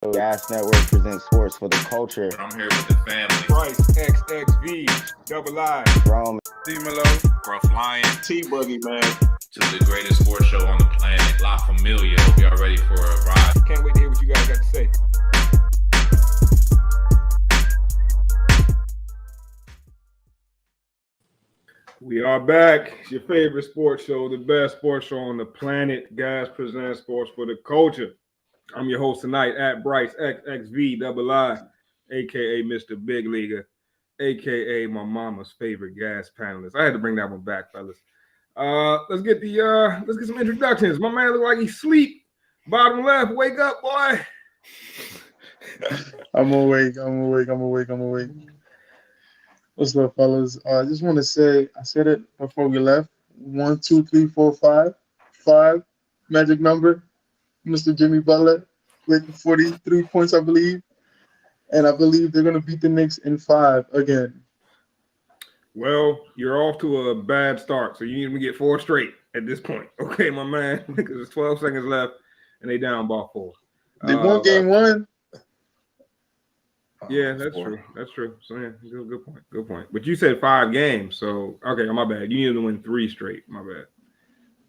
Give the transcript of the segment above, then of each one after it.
Gas Network presents sports for the culture. I'm here with the family. Bryce, XXV, Double I, Rome, D-Melo, Gruff Lion. T-Boogie, man. To the greatest sports show on the planet, La Familia. Hope y'all ready for a ride. can't wait to hear what you guys got to say. We are back. It's your favorite sports show, the best sports show on the planet. Guys present sports for the culture. I'm your host tonight at Bryce XXV Double I, aka Mr. Big Leaguer, aka my mama's favorite gas panelist. I had to bring that one back, fellas. Let's get some introductions. My man look like he's asleep. Bottom left, wake up, boy. I'm awake. What's up, fellas? I just want to say, I said it before we left. 1, 2, 3, 4, 5. 5, magic number. Mr. Jimmy Butler with 43 points, I believe. And I believe they're going to beat the Knicks in 5 again. Well, you're off to a bad start, so you need to get 4 straight at this point. Okay, my man, because there's 12 seconds left, and they down by 4. They won game 1. Yeah, that's true. So, yeah, good point. But you said 5 games, so, okay, my bad. You need to win 3 straight, my bad.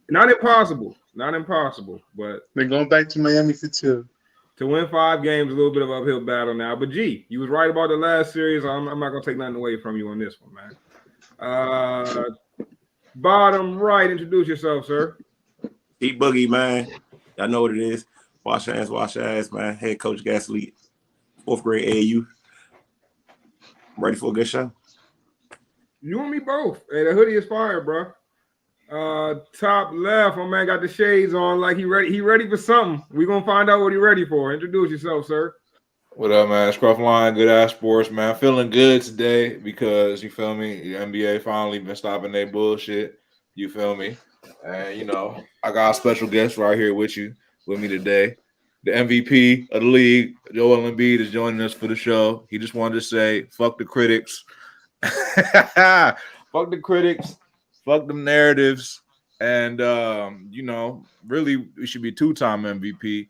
Not impossible, but They're going back to Miami for 2. to win 5 games, a little bit of uphill battle now. But, G, you was right about the last series. I'm not going to take nothing away from you on this one, man. Bottom right, introduce yourself, sir. T-Boogie, man. Y'all know what it is. Wash your ass, man. Head coach Gasly, 4th grade AAU. Ready for a good show? You and me both. Hey, the hoodie is fire, bro. Top left, my man got the shades on like he ready for something. We're gonna find out what he ready for. Introduce yourself, sir. What up, man? Scruff Line, good ass sports, man. Feeling good today because you feel me. The NBA finally been stopping their bullshit. You feel me? And you know, I got a special guest right here with me today. The MVP of the league, Joel Embiid, is joining us for the show. He just wanted to say, fuck the critics. Fuck the critics. Fuck them narratives. And, you know, really, we should be 2-time MVP.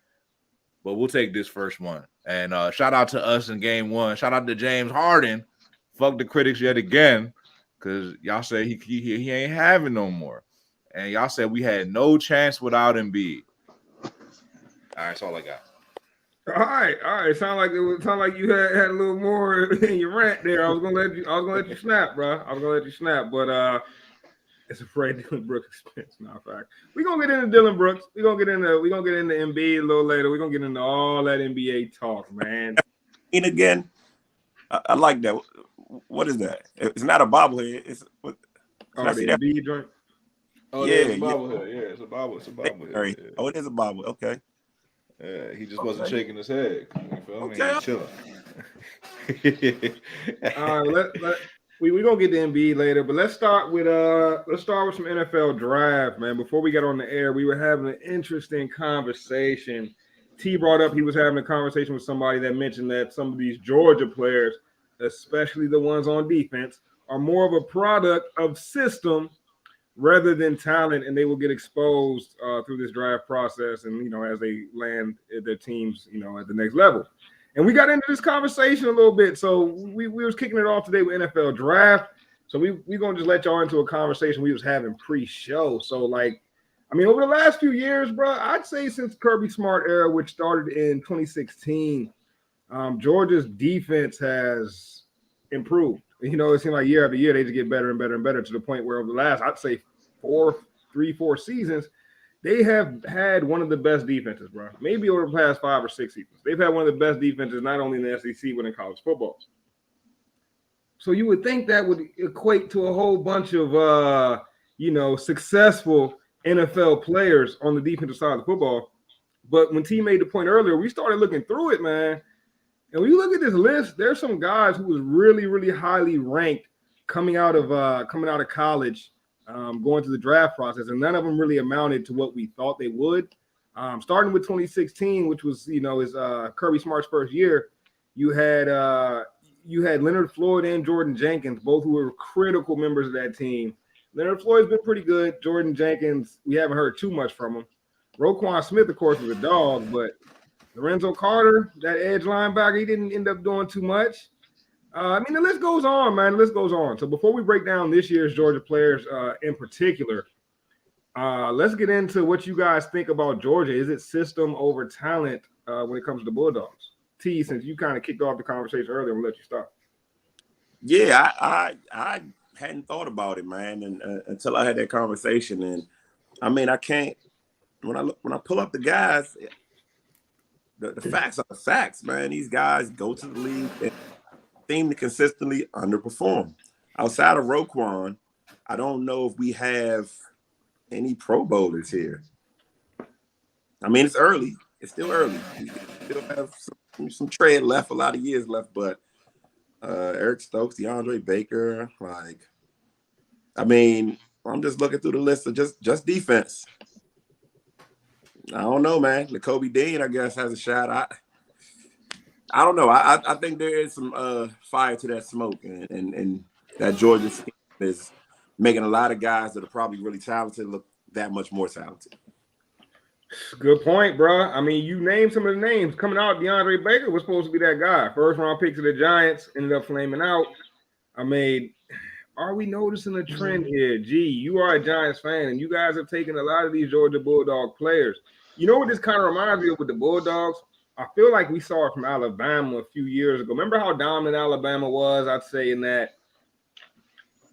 But we'll take this first one. And shout out to us in game 1. Shout out to James Harden. Fuck the critics yet again. Because y'all say he ain't having no more. And y'all said we had no chance without Embiid. All right, that's all I got. All right. Sound like you had a little more in your rant there. I was gonna let you snap, bro. But it's a Fred Dylan Brooks expense. Matter of fact, we're gonna get into Dylan Brooks. We're gonna get into Embiid a little later. We're gonna get into all that NBA talk, man. And again, I like that. What is that? It's not a bobblehead. It's what? The Embiid joint. Oh, Yeah, it's a bobblehead. Yeah, it's a bobblehead. Right. Oh, it is a bobble. Okay. Yeah, he just wasn't shaking his head. You feel me? Okay. He's chilling. All right, we're gonna get to Embiid later, but let's start with some NFL draft, man. Before we get on the air, we were having an interesting conversation. T brought up he was having a conversation with somebody that mentioned that some of these Georgia players, especially the ones on defense, are more of a product of system rather than talent, and they will get exposed through this draft process and, you know, as they land at their teams, you know, at the next level. And we got into this conversation a little bit. So we was kicking it off today with NFL draft. So we going to just let y'all into a conversation we was having pre-show. So, like, I mean, over the last few years, bro, I'd say since Kirby Smart era, which started in 2016, Georgia's defense has improved. You know, it seems like year after year, they just get better and better and better to the point where over the last, I'd say 4 seasons, they have had one of the best defenses, bro. Maybe over the past 5 or 6 seasons. They've had one of the best defenses, not only in the SEC, but in college football. So you would think that would equate to a whole bunch of, successful NFL players on the defensive side of the football. But when T made the point earlier, we started looking through it, man. And when you look at this list, there's some guys who was really, really highly ranked coming out of college, going through the draft process, and none of them really amounted to what we thought they would. Starting with 2016, which was is Kirby Smart's first year, you had Leonard Floyd and Jordan Jenkins, both who were critical members of that team. Leonard Floyd's been pretty good. Jordan Jenkins, we haven't heard too much from him. Roquan Smith, of course, was a dog, but Lorenzo Carter, that edge linebacker, he didn't end up doing too much. I mean, the list goes on, man. The list goes on. So before we break down this year's Georgia players in particular, let's get into what you guys think about Georgia. Is it system over talent when it comes to the Bulldogs? T, since you kind of kicked off the conversation earlier, we'll let you start. Yeah, I hadn't thought about it, man, and until I had that conversation. And I mean, I can't when I pull up the guys, the facts are the facts, man. These guys go to the league and seem to consistently underperform. Outside of Roquan, I don't know if we have any Pro Bowlers here. I mean, it's early. It's still early. We still have some tread left, a lot of years left, but Eric Stokes, DeAndre Baker, I mean, I'm just looking through the list of just defense. I don't know, man. Lakobe Dean, I guess, has a shot. I don't know. I think there is some fire to that smoke, and that Georgia team is making a lot of guys that are probably really talented look that much more talented. Good point, bro. I mean, you named some of the names coming out. DeAndre Baker was supposed to be that guy. First round pick to the Giants, ended up flaming out. I mean, are we noticing a trend here? Gee, you are a Giants fan, and you guys have taken a lot of these Georgia Bulldog players. You know what this kind of reminds me of with the Bulldogs? I feel like we saw it from Alabama a few years ago. Remember how dominant Alabama was, I'd say, in that,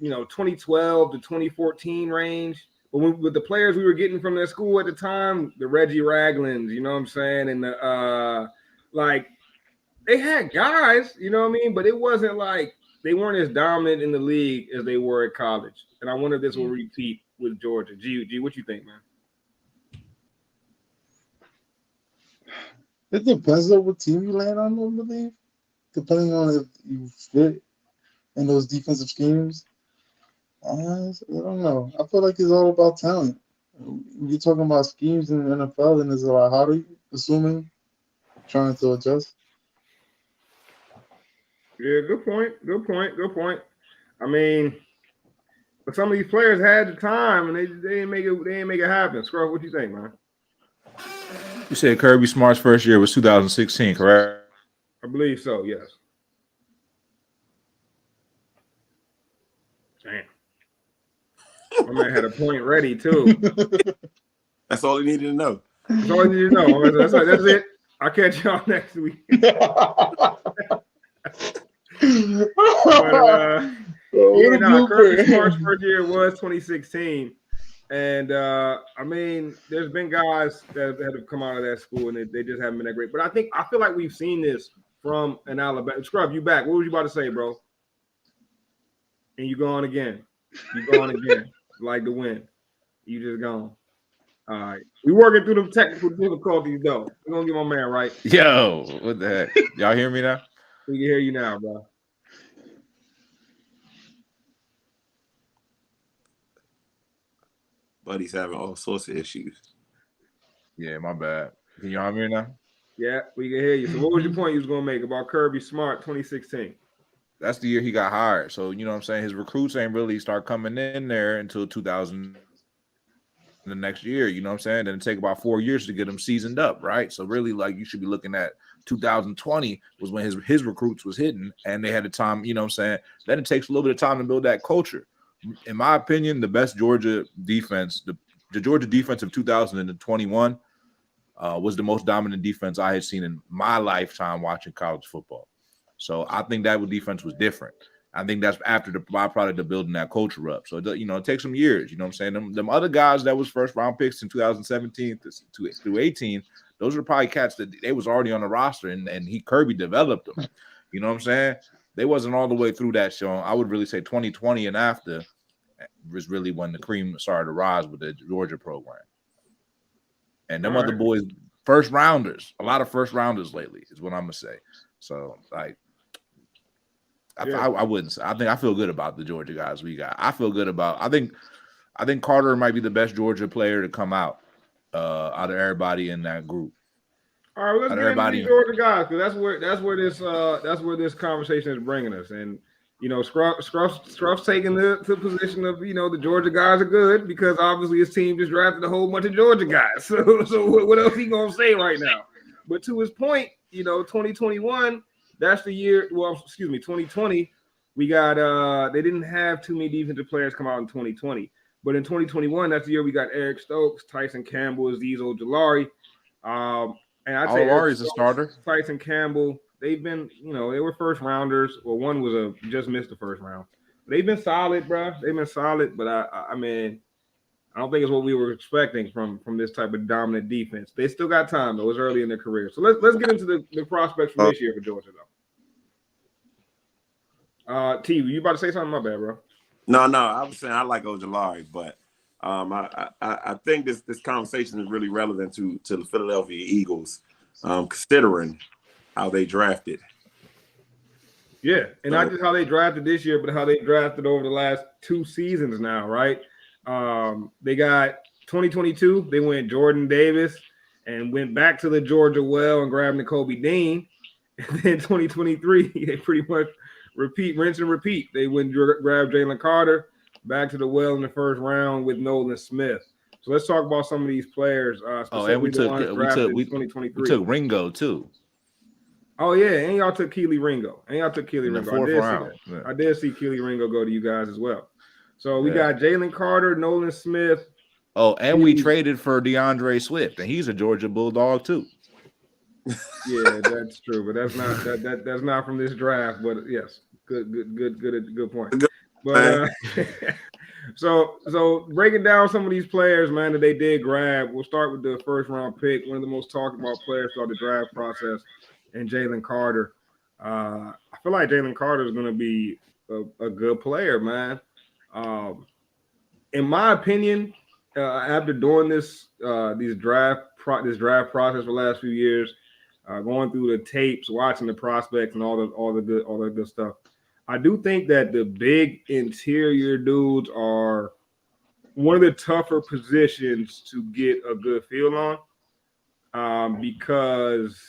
2012 to 2014 range? But with the players we were getting from their school at the time, the Reggie Raglins, you know what I'm saying? And they had guys, you know what I mean? But it wasn't like they weren't as dominant in the league as they were at college. And I wonder if this will repeat with Georgia. G, what you think, man? It depends on what team you land on, I believe. Depending on if you fit in those defensive schemes. I don't know. I feel like it's all about talent. When you're talking about schemes in the NFL, then it's a lot harder, assuming, trying to adjust. Yeah, good point. I mean, but some of these players had the time and they didn't make it happen. Scruff, what you think, man? You said Kirby Smart's first year was 2016, correct? I believe so, yes. Damn. My man had a point ready, too. That's all he needed to know. That's all you need to know. That's it. I'll catch y'all next week. Kirby Smart's first year was 2016. And, I mean, there's been guys that have come out of that school, and they just haven't been that great. But I feel like we've seen this from an Alabama. Scrub, you back. What was you about to say, bro? And you going again. Like the win. You just gone. All right. We working through the technical difficulties, though. We're going to get my man right. Yo, what the heck? Y'all hear me now? We can hear you now, bro. Buddy's having all sorts of issues. Yeah, my bad. Can y'all hear me now? Yeah, we can hear you. So what was your point you was going to make about Kirby Smart 2016? That's the year he got hired. So, you know what I'm saying? His recruits ain't really start coming in there until 2000 the next year, you know what I'm saying? Then it take about 4 years to get them seasoned up, right? So really, you should be looking at 2020 was when his recruits was hitting and they had the time, you know what I'm saying? Then it takes a little bit of time to build that culture. In my opinion, the best Georgia defense, the Georgia defense of 2021 was the most dominant defense I had seen in my lifetime watching college football. So I think that defense was different. I think that's after the byproduct of building that culture up. So, it takes some years, you know what I'm saying? Them other guys that was first round picks in 2017 through 18, those are probably cats that they was already on the roster and Kirby developed them. You know what I'm saying? They wasn't all the way through that show. I would really say 2020 and after was really when the cream started to rise with the Georgia program. And them other boys, first rounders, a lot of first rounders lately is what I'm going to say. So, I wouldn't say. I feel good about the Georgia guys we got. I feel good about. I think Carter might be the best Georgia player to come out of everybody in that group. All right, let's get into these Georgia guys because that's where this conversation is bringing us. And Scruff's taking the position of the Georgia guys are good because obviously his team just drafted a whole bunch of Georgia guys. So what else he gonna say right now? But to his point, 2021, that's the year. Well, 2020, we got they didn't have too many defensive players come out in 2020. But in 2021, that's the year we got Eric Stokes, Tyson Campbell, Azeez Ojulari. And I'd say Ojulari's a starter. Tyson Campbell, they've been, they were first rounders. Well, one was just missed the first round. They've been solid, bro. They've been solid, but I mean, I don't think it's what we were expecting from this type of dominant defense. They still got time though. It's early in their career. So let's get into the prospects for this year for Georgia though. T, you about to say something? My bad, bro. No, I was saying I like Ojulari, but I think this conversation is really relevant to the Philadelphia Eagles, considering how they drafted. Yeah, and not just how they drafted this year, but how they drafted over the last 2 seasons now, right? They got 2022, they went Jordan Davis and went back to the Georgia well and grabbed Nakobe Dean. And then 2023, they pretty much rinse and repeat. They went grab Jalen Carter, back to the well in the first round with Nolan Smith. So let's talk about some of these players. And we took 2023. Ringo too. Oh yeah, and y'all took Keely Ringo. In the fourth round. I did see Keely Ringo go to you guys as well. So we got Jalen Carter, Nolan Smith. Oh, and we traded for DeAndre Swift, and he's a Georgia Bulldog too. Yeah, that's true, but that's not that's not from this draft. But yes, good point. But so breaking down some of these players, man, that they did grab. We'll start with the first round pick, one of the most talked about players throughout the draft process, and Jalen Carter. I feel like Jalen Carter is going to be a good player, man. In my opinion, after doing this draft process for the last few years, going through the tapes, watching the prospects, and all the good stuff, I do think that the big interior dudes are one of the tougher positions to get a good feel on, because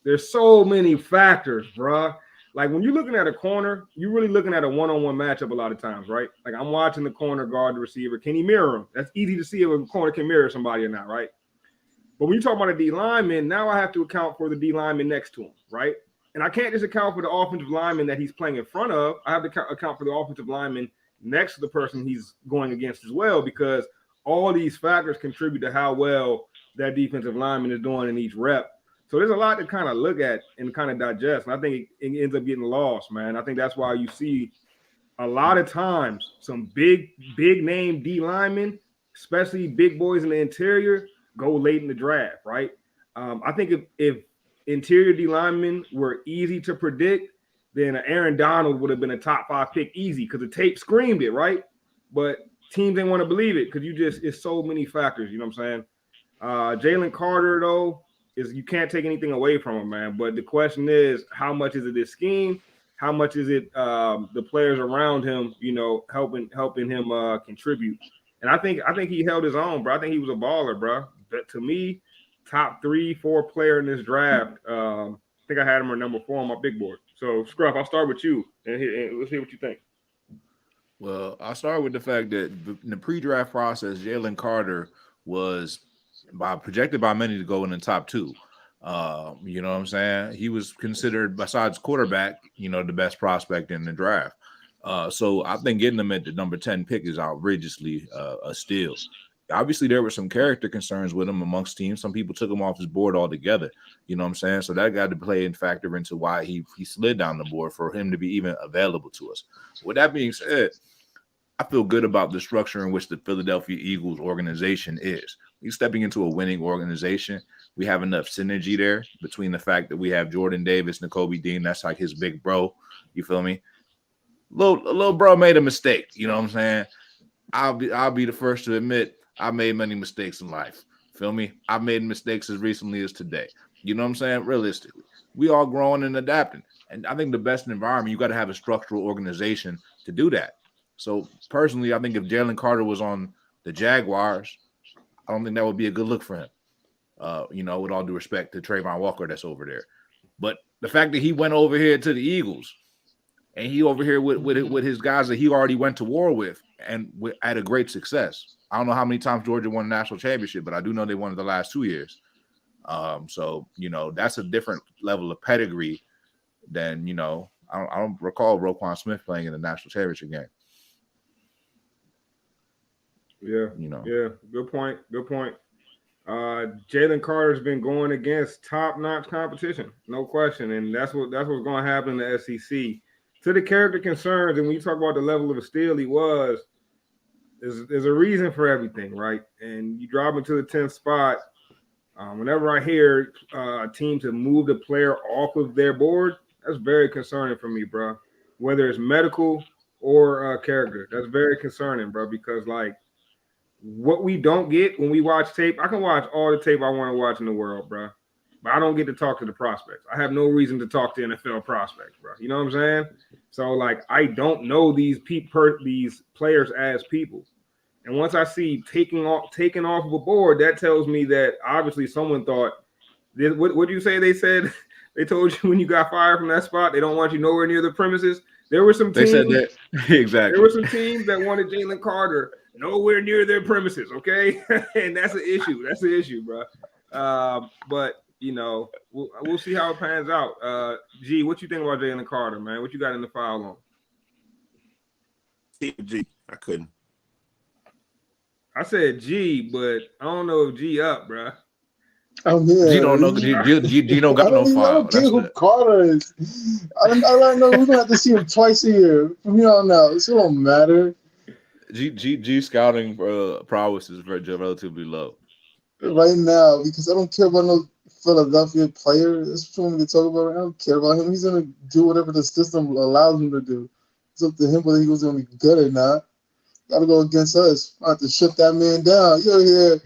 there's so many factors, bruh. Like when you're looking at a corner, you're really looking at a one-on-one matchup a lot of times, right? Like I'm watching the corner guard the receiver. Can he mirror him? That's easy to see if a corner can mirror somebody or not, right? But when you talk about a D lineman, now I have to account for the D lineman next to him, right? And I can't just account for the offensive lineman that he's playing in front of. I have to account for the offensive lineman next to the person he's going against as well, because all these factors contribute to how well that defensive lineman is doing in each rep. So there's a lot to kind of look at and kind of digest. And I think it ends up getting lost, man. I think that's why you see a lot of times some big name D linemen, especially big boys in the interior, go late in the draft, right? I think if interior D linemen were easy to predict, then Aaron Donald would have been a top 5 pick easy because the tape screamed it, right? But teams didn't want to believe it because it's so many factors, you know what I'm saying? Jalen Carter, though, you can't take anything away from him, man. But the question is, how much is it this scheme? How much is it the players around him, helping him contribute? And I think he held his own, bro. I think he was a baller, bro. But to me, top 3-4 player in this draft. I think I had him at number 4 on my big board. So, Scruff, I'll start with you, and let's hear what you think. Well, I'll start with the fact that in the pre-draft process, Jalen Carter was projected by many to go in the top 2. You know what I'm saying? He was considered, besides quarterback, the best prospect in the draft. So I think getting him at the number 10 pick is outrageously a steal. Obviously, there were some character concerns with him amongst teams. Some people took him off his board altogether. You know what I'm saying? So that got to play and factor into why he slid down the board for him to be even available to us. With that being said, I feel good about the structure in which the Philadelphia Eagles organization is. We're stepping into a winning organization. We have enough synergy there between the fact that we have Jordan Davis, Nakobe Dean. That's like his big bro. You feel me? Little bro made a mistake. You know what I'm saying? I'll be the first to admit I made many mistakes in life. Feel me? I've made mistakes as recently as today. You know what I'm saying? Realistically, we all growing and adapting. And I think the best environment, you got to have a structural organization to do that. So personally, I think if Jalen Carter was on the Jaguars, I don't think that would be a good look for him. With all due respect to Trayvon Walker that's over there. But the fact that he went over here to the Eagles and he over here with his guys that he already went to war with and had a great success. I don't know how many times Georgia won a national championship, but I do know they won it the last 2 years. So that's a different level of pedigree than I don't recall Roquan Smith playing in the national championship game. Yeah, yeah, good point. Jalen Carter's been going against top-notch competition, no question, and that's what's going to happen in the SEC. To the character concerns, and when you talk about the level of a steal he was, there's a reason for everything, right? And you drop him to the 10th spot. Whenever I hear a team to move the player off of their board, that's very concerning for me, bro. Whether it's medical or character, that's very concerning, bro, because what we don't get when we watch tape, I can watch all the tape I want to watch in the world, bro. But I don't get to talk to the prospects. I have no reason to talk to NFL prospects, bro. You know what I'm saying? So, I don't know these players as people. And once I see taken off of a board, that tells me that obviously someone thought, what do you say they said? They told you when you got fired from that spot, they don't want you nowhere near the premises. There were some teams. They said that. Exactly. There were some teams that wanted Jalen Carter nowhere near their premises, okay? And that's an issue. That's the issue, bro. But we'll see how it pans out. G, what you think about Jalen Carter, man? What you got in the file on? G, I couldn't. I said G, but I don't know if G up, bro. Oh yeah. G don't know because G don't got no file. I don't get who Carter is. I don't know. We're gonna have to see him twice a year from here on out. So it don't matter. G scouting prowess is relatively low right now because I don't care about no Philadelphia player. That's what you want me to talk about. I don't care about him. He's gonna do whatever the system allows him to do. It's up to him whether he was gonna be good or not. Gotta go against us. I have to shut that man down. You're here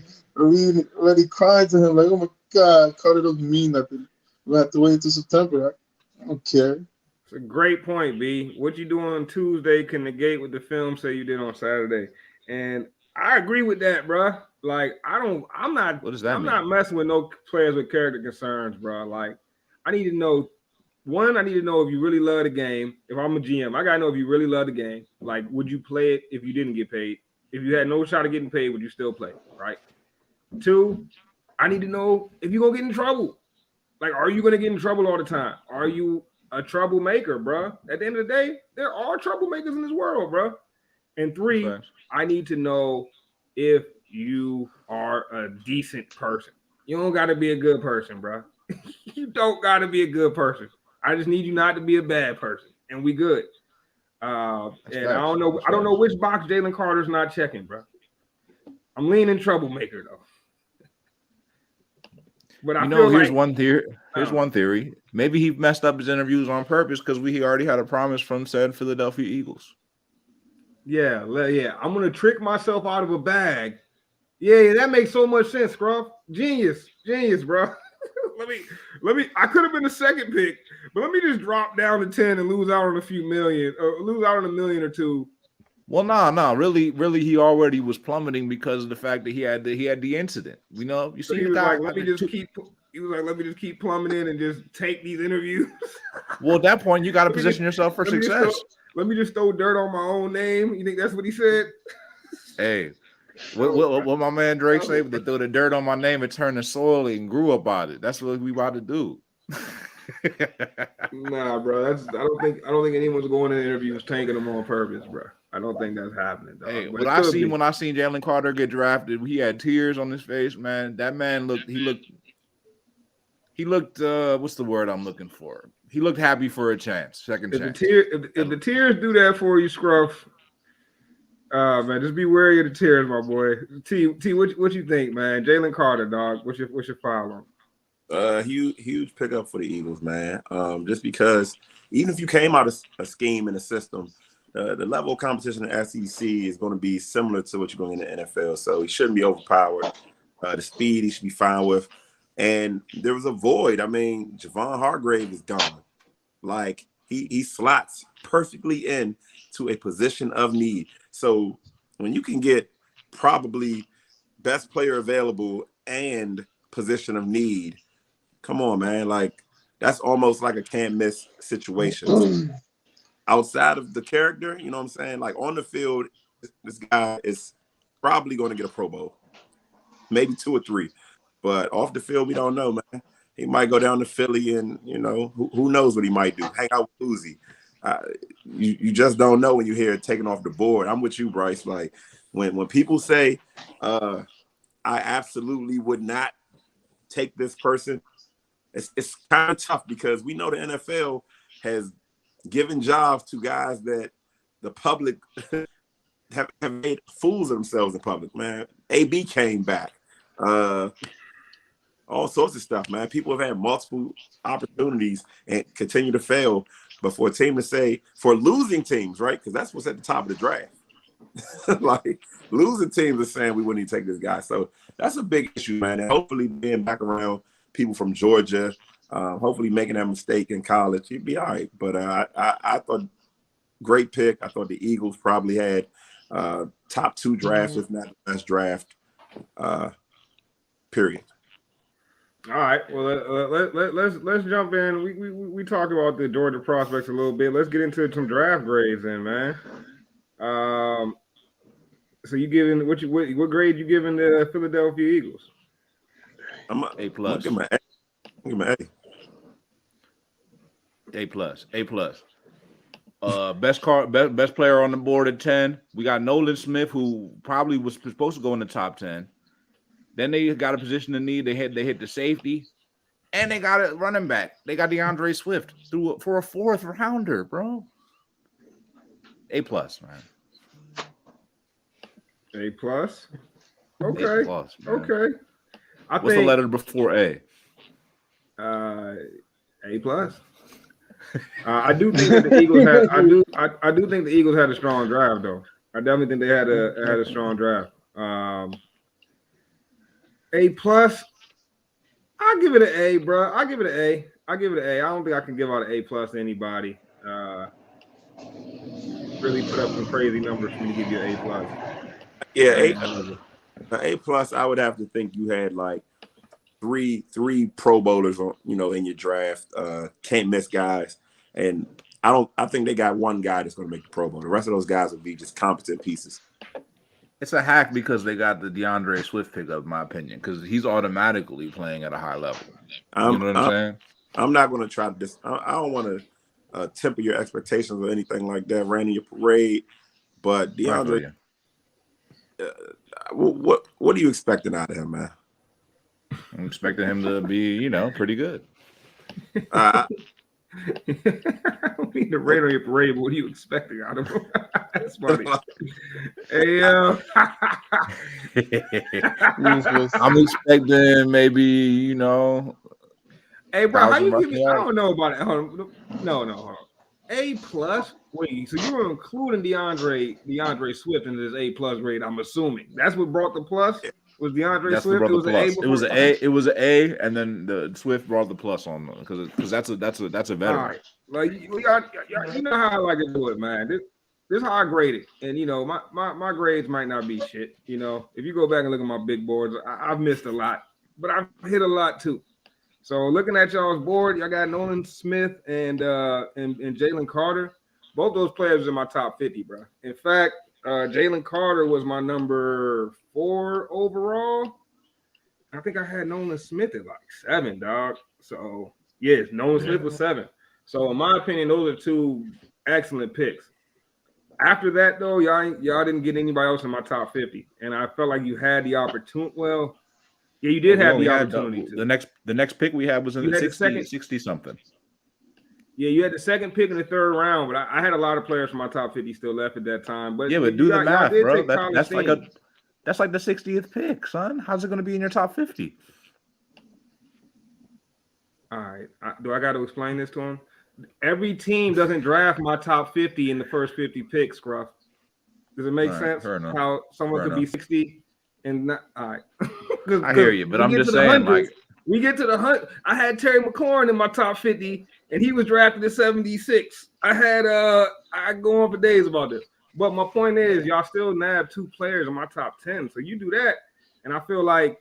already crying to him like, oh my God, Carter doesn't mean nothing. We'll have to wait until September. I don't care. It's a great point, B. What you do on Tuesday can negate what the film say you did on Saturday. And I agree with that, bro. I'm not. What does that mean? I'm not messing with no players with character concerns, bro. I need to know. One, I need to know if you really love the game. If I'm a GM, I gotta know if you really love the game. Would you play it if you didn't get paid? If you had no shot of getting paid, would you still play? Right. Two, I need to know if you're gonna get in trouble. Are you gonna get in trouble all the time? Are you a troublemaker, bro? At the end of the day, there are troublemakers in this world, bro. And three, I need to know if you are a decent person. You don't gotta be a good person, bro. You don't gotta be a good person. I just need you not to be a bad person, and we good. And I don't know which box Jalen Carter's not checking, bro. I'm leaning troublemaker though. But here's one theory. One theory. Maybe he messed up his interviews on purpose because we already had a promise from said Philadelphia Eagles. Yeah. I'm gonna trick myself out of a bag. Yeah, that makes so much sense, Scruff. Genius, bro. Let me. I could have been the second pick, but let me just drop down to 10 and lose out on a few million, or lose out on $1 million or $2 million. Well, no, really, he already was plummeting because of the fact that he had the incident. You see, he was like, let me just keep plummeting and just take these interviews. Well, at that point, you got to position yourself for success. Let me just throw dirt on my own name. You think that's what he said? Hey. What my man Drake say? They threw the dirt on my name and turned the soil and grew up on it. That's what we about to do. Nah, bro. I don't think anyone's going to interviews tanking them on purpose, bro. I don't think that's happening. Dog. Hey, when I seen Jalen Carter get drafted, he had tears on his face, man. That man looked. What's the word I'm looking for? He looked happy for a chance, second chance. If the tears do that for you, Scruff. Man, just be wary of the tears, my boy. T, what you think, man? Jalen Carter, dog. What's your file on? Huge pickup for the Eagles, man. Just because even if you came out of a scheme in the system, the level of competition in the SEC is going to be similar to what you're going in the NFL. So he shouldn't be overpowered. The speed he should be fine with. And there was a void. I mean, Javon Hargrave is gone. He slots perfectly in to a position of need. So when you can get probably best player available and position of need, come on, man. That's almost like a can't miss situation. Outside of the character, you know what I'm saying? On the field, this guy is probably going to get a Pro Bowl, maybe 2 or 3. But off the field, we don't know, man. He might go down to Philly, and who knows what he might do? Hang out with Uzi. You just don't know when you hear it taken off the board. I'm with you, Bryce. Like when people say, I absolutely would not take this person. It's kind of tough because we know the NFL has given jobs to guys that the public have made fools of themselves in public, man. AB came back. All sorts of stuff, man. People have had multiple opportunities and continue to fail. But for a team to say, for losing teams, right? Because that's what's at the top of the draft. Like, losing teams are saying we wouldn't even take this guy. So that's a big issue, man. And hopefully being back around people from Georgia, hopefully making that mistake in college, he'd be all right. But I thought great pick. I thought the Eagles probably had top 2 drafts, if not the best draft, period. All right, well let's jump in. We talked about the Georgia prospects a little bit. Let's get into some draft grades, then, man. So you giving what grade you giving the Philadelphia Eagles? I'm A plus. Give him an A. A plus. A plus. Best player on the board at 10. We got Nolan Smith, who probably was supposed to go in the top 10. Then they got a position of need. They hit the safety, and they got a running back. They got DeAndre Swift for a 4th rounder, bro. A plus, man. A plus. Okay. A plus, okay. What's the letter before A? A plus. I do think that the Eagles had. I do think the Eagles had a strong draft, though. I definitely think they had a strong draft. A plus. I'll give it an A, bro. I'll give it an A. I don't think I can give out an A plus to anybody. Really put up some crazy numbers for me to give you an A plus. Yeah, A plus. I would have to think you had like three Pro Bowlers on, in your draft. Can't miss guys, and I think they got one guy that's going to make the Pro Bowl. The rest of those guys would be just competent pieces. It's a hack because they got the DeAndre Swift pickup, in my opinion, because he's automatically playing at a high level. You know what I'm saying? I'm not going to try this. I don't want to temper your expectations or anything like that, rain in your parade. But DeAndre, what are you expecting out of him, man? I'm expecting him to be, pretty good. I don't mean to rain on your parade, but what are you expecting out of him? That's funny. Hey, I'm expecting maybe, Hey, bro, how you give me? I don't know about it. Hold on. No, hold on. A plus? Wait, so you were including DeAndre Swift in this A plus grade? I'm assuming that's what brought the plus. Was DeAndre Swift? It was an A. It was an A, and then the Swift brought the plus on because that's a veteran. All right, like y'all, you know how I like to do it, man. This is how I grade it, and my grades might not be shit. If you go back and look at my big boards, I've missed a lot, but I've hit a lot too. So looking at y'all's board, y'all got Nolan Smith and Jalen Carter. Both those players are in my top 50, bro. In fact, Jalen Carter was my number 4 overall. I think I had Nolan Smith at like 7, dog. So yes, Nolan Smith was 7. So in my opinion, those are 2 excellent picks. After that, though, y'all didn't get anybody else in my top 50, and I felt like you had the opportunity. Well, yeah, you did have the opportunity. The next pick we had was in the 60 something. Yeah, you had the second pick in the 3rd round, but I had a lot of players from my top 50 still left at that time. But yeah, but do the math, bro. That's like the 60th pick, son. How's it going to be in your top 50? All right. Do I got to explain this to him? Every team doesn't draft my top 50 in the first 50 picks, Scruff. Does it make sense? How someone could be 60 and not? All right. I hear you, but I'm just saying, like, we get to the hunt. I had Terry McLaurin in my top 50, and he was drafted at 76. I go on for days about this. But my point is, y'all still nabbed 2 players in my top 10. So you do that, and I feel like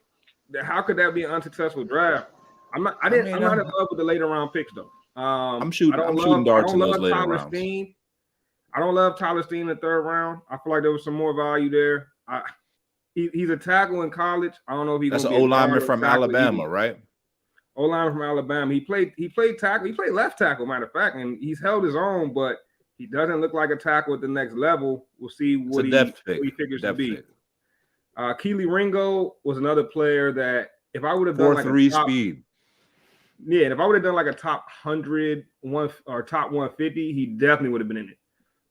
how could that be an unsuccessful draft? I'm not in love with the later round picks though. I'm shooting darts in those later rounds. I don't love Tyler Steen in the 3rd round. I feel like there was some more value there. He's a tackle in college. I don't know if he's That's going an to be a O-lineman guard or from tackle Alabama, either. right? O-lineman from Alabama. He played tackle. He played left tackle, matter of fact, and he's held his own, but he doesn't look like a tackle at the next level. We'll see what he figures to be. Keely Ringo was another player that if I would have done like 4.3 a top, speed. yeah, and if I would have done like a top 100 or top 150, he definitely would have been in it.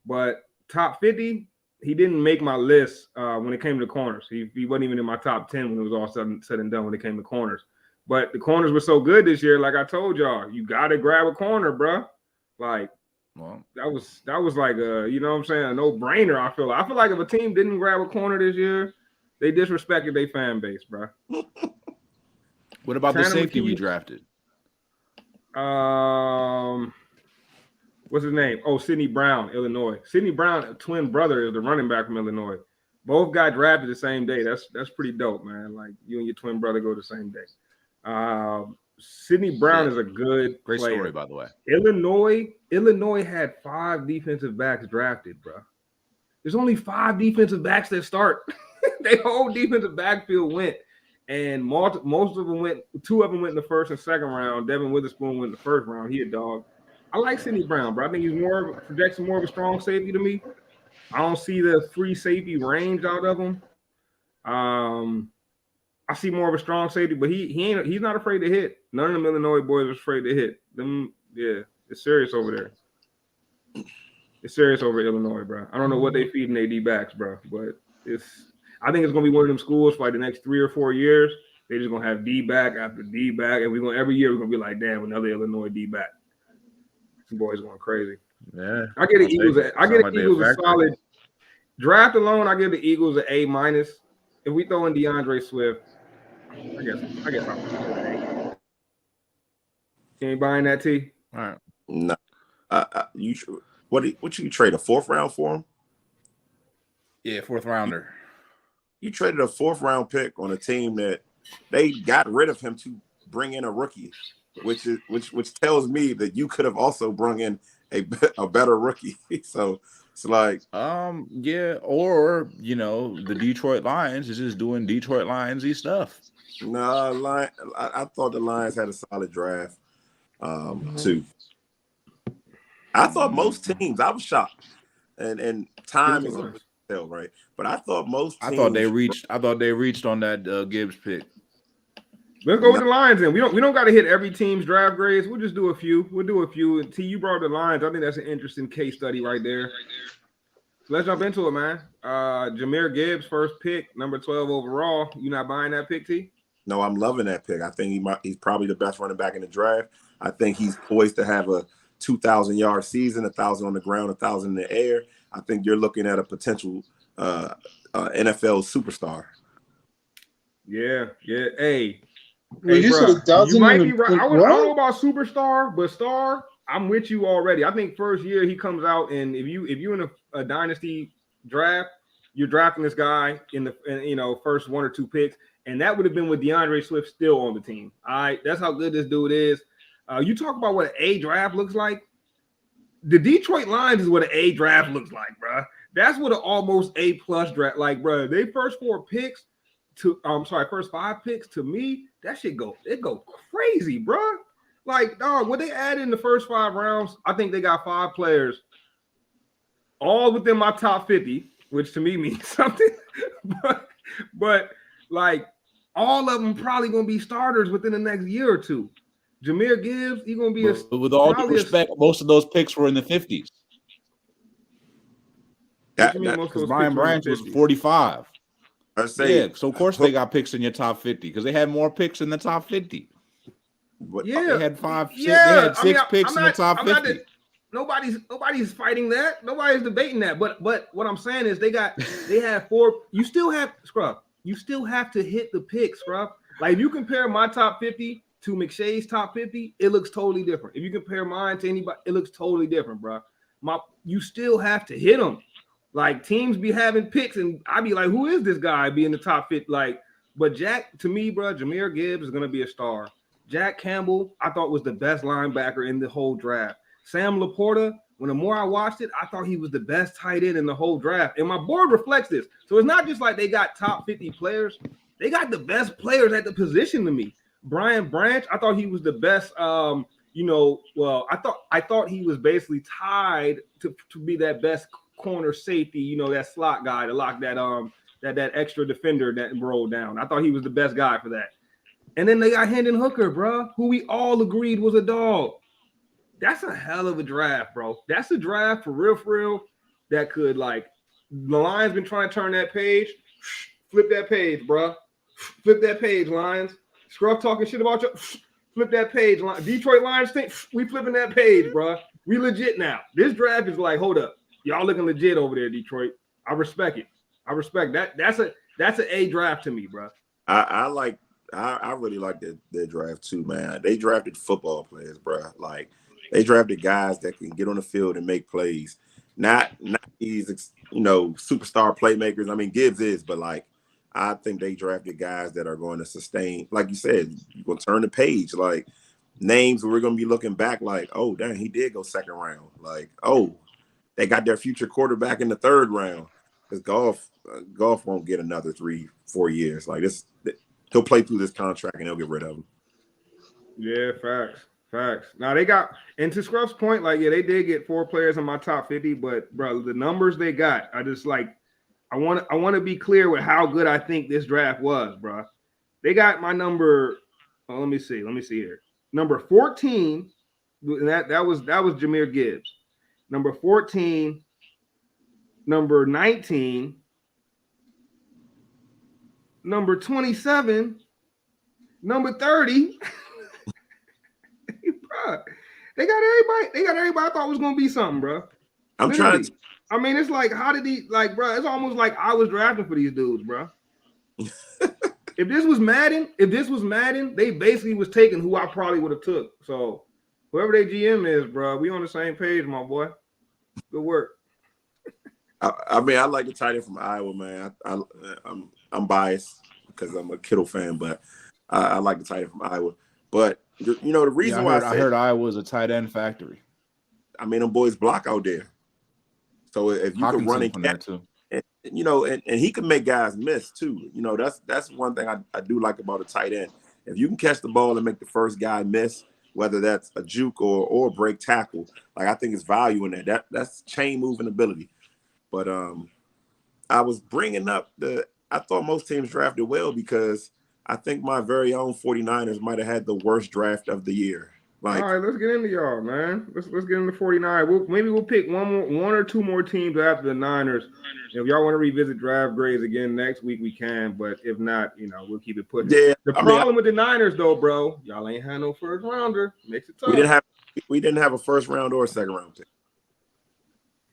But top 50, he didn't make my list when it came to corners. He wasn't even in my top 10 when it was all said and done when it came to corners. But the corners were so good this year, like I told y'all, you got to grab a corner, bro. Like, well, that was like a, you know what I'm saying, a no-brainer. I feel like if a team didn't grab a corner this year, they disrespected their fan base, bro. What about the safety we drafted? What's his name? Oh, Sidney Brown, Illinois. Sidney Brown, a twin brother, is the running back from Illinois. Both got drafted the same day. That's pretty dope, man. Like you and your twin brother go the same day. Sidney Brown is a good great player. Story, by the way. Illinois had 5 defensive backs drafted, bro. There's only 5 defensive backs that start. Their whole defensive backfield went, and most of them went. 2 of them went in the first and second round. Devin Witherspoon went in the first round. He a dog. I like Sidney Brown, bro. I think he's projects more of a strong safety to me. I don't see the free safety range out of him. I see more of a strong safety, but he's not afraid to hit. None of them Illinois boys are afraid to hit. Them, yeah, it's serious over there. It's serious over Illinois, bro. I don't know what they feeding their D-backs, bro, but I think it's gonna be one of them schools for like the next 3 or 4 years. They're just gonna have D-back after D-back, and every year we're gonna be like, damn, another Illinois D-back. Some boys going crazy. Yeah, I get the Eagles. I get the Eagles a solid draft alone. I give the Eagles an A-. If we throw in DeAndre Swift, I guess I'm an A. Can you buying that, T? All right. No, you what you trade a 4th round for him? Yeah, 4th rounder. You traded a 4th round pick on a team that they got rid of him to bring in a rookie, which tells me that you could have also brought in a better rookie. So it's like, yeah, or the Detroit Lions is just doing Detroit Lions-y stuff. No, I thought the Lions had a solid draft too. I thought most teams. I was shocked, and time is a tell, right? But I thought most teams. I thought they reached on that Gibbs pick. Let's go with the Lions then. We don't got to hit every team's draft grades. We'll just do a few. We'll do a few. And T, you brought the Lions. I think that's an interesting case study right there. So let's jump into it, man. Jahmyr Gibbs, first pick, number 12 overall. You not buying that pick, T? No, I'm loving that pick. I think he's probably the best running back in the draft. I think he's poised to have a 2,000-yard season, 1,000 on the ground, 1,000 in the air. I think you're looking at a potential NFL superstar. Yeah. Hey. Well, you said 1,000. You might be right. I don't know about superstar, but star, I'm with you already. I think first year he comes out, and if you're in a dynasty draft, you're drafting this guy in the first 1 or 2 picks, and that would have been with DeAndre Swift still on the team. All right, that's how good this dude is. You talk about what an A draft looks like. The Detroit Lions is what an A draft looks like, bro. That's what an almost A+ draft like, bro. They first 5 picks to me, that shit go crazy, bro. Like, dog, what they add in the first 5 rounds, I think they got 5 players all within my top 50, which to me means something. but like all of them probably gonna be starters within the next year or 2. Jahmyr Gibbs, he's gonna be with all due respect, most of those picks were in the 50s. Because Brian Branch was 45. Yeah, so of course they got picks in your top 50 because they had more picks in the top 50. Yeah, they had 5, 6. They had 6 picks in the top 50. Nobody's fighting that. Nobody's debating that. But what I'm saying is they have 4. You still have Scrub. You still have to hit the picks, Scrub. Like if you compare my top 50 to McShay's top 50, it looks totally different. If you compare mine to anybody, it looks totally different, bro. You still have to hit them. Like teams be having picks, and I be like, who is this guy? Be in the top 50, like. But to me, bro, Jahmyr Gibbs is gonna be a star. Jack Campbell, I thought was the best linebacker in the whole draft. Sam Laporta when the more I watched it, I thought he was the best tight end in the whole draft. And my board reflects this. So it's not just like they got top 50 players. They got the best players at the position to me. Brian Branch, I thought he was the best. I thought he was basically tied to be that best corner safety, that slot guy to lock that extra defender that rolled down. I thought he was the best guy for that. And then they got Hendon Hooker, bro, who we all agreed was a dog. That's a hell of a draft, bro. That's a draft for real, that could, like, the Lions been trying to turn that page. Flip that page, bro. Flip that page, Lions. Scruff talking shit about you. Flip that page. Detroit Lions think we flipping that page, bro. We legit now. This draft is like, hold up. Y'all looking legit over there, Detroit. I respect it. I respect that. That's an A draft to me, bro. I really like their draft too, man. They drafted football players, bro. Like, they drafted guys that can get on the field and make plays. Not these, superstar playmakers. I mean, Gibbs is, but like, I think they drafted guys that are going to sustain. Like you said, you're going to turn the page. Like, names we're going to be looking back like, oh, dang, he did go second round. Like, oh, they got their future quarterback in the third round. Because golf won't get another 3-4 years. Like, this, he'll play through this contract and they'll get rid of him. Yeah, facts. Now they got, and to Scruff's point, like, yeah, they did get 4 players in my top 50, but bro, the numbers they got, I just like, I want to be clear with how good I think this draft was, bro. They got my number. Oh, let me see here. Number 14, that was Jahmyr Gibbs. Number 14, number 19, number 27, number 30. Bro, they got everybody I thought was gonna be something, bro. I'm trying to. I mean, it's like, how did he, like, bro? It's almost like I was drafting for these dudes, bro. If this was Madden, they basically was taking who I probably would have took. So whoever their GM is, bro, we on the same page, my boy. Good work. I mean, I like the tight end from Iowa, man. I'm biased because I'm a Kittle fan, but I like the tight end from Iowa. But the reason why I heard Iowa was a tight end factory. I mean, them boys block out there. So if you can run and catch, and he can make guys miss too. That's one thing I do like about a tight end. If you can catch the ball and make the first guy miss, whether that's a juke or a break tackle, like, I think it's value in that. That's chain moving ability. But I was bringing up I thought most teams drafted well because I think my very own 49ers might have had the worst draft of the year. Like, all right, let's get into y'all, man. Let's get into 49. Maybe we'll pick one or two more teams after the Niners. If y'all want to revisit draft grades again next week, we can. But if not, we'll keep it put. Yeah. The problem with the Niners, though, bro, y'all ain't had no first rounder. Makes it tough. We didn't have a first round or a second round pick.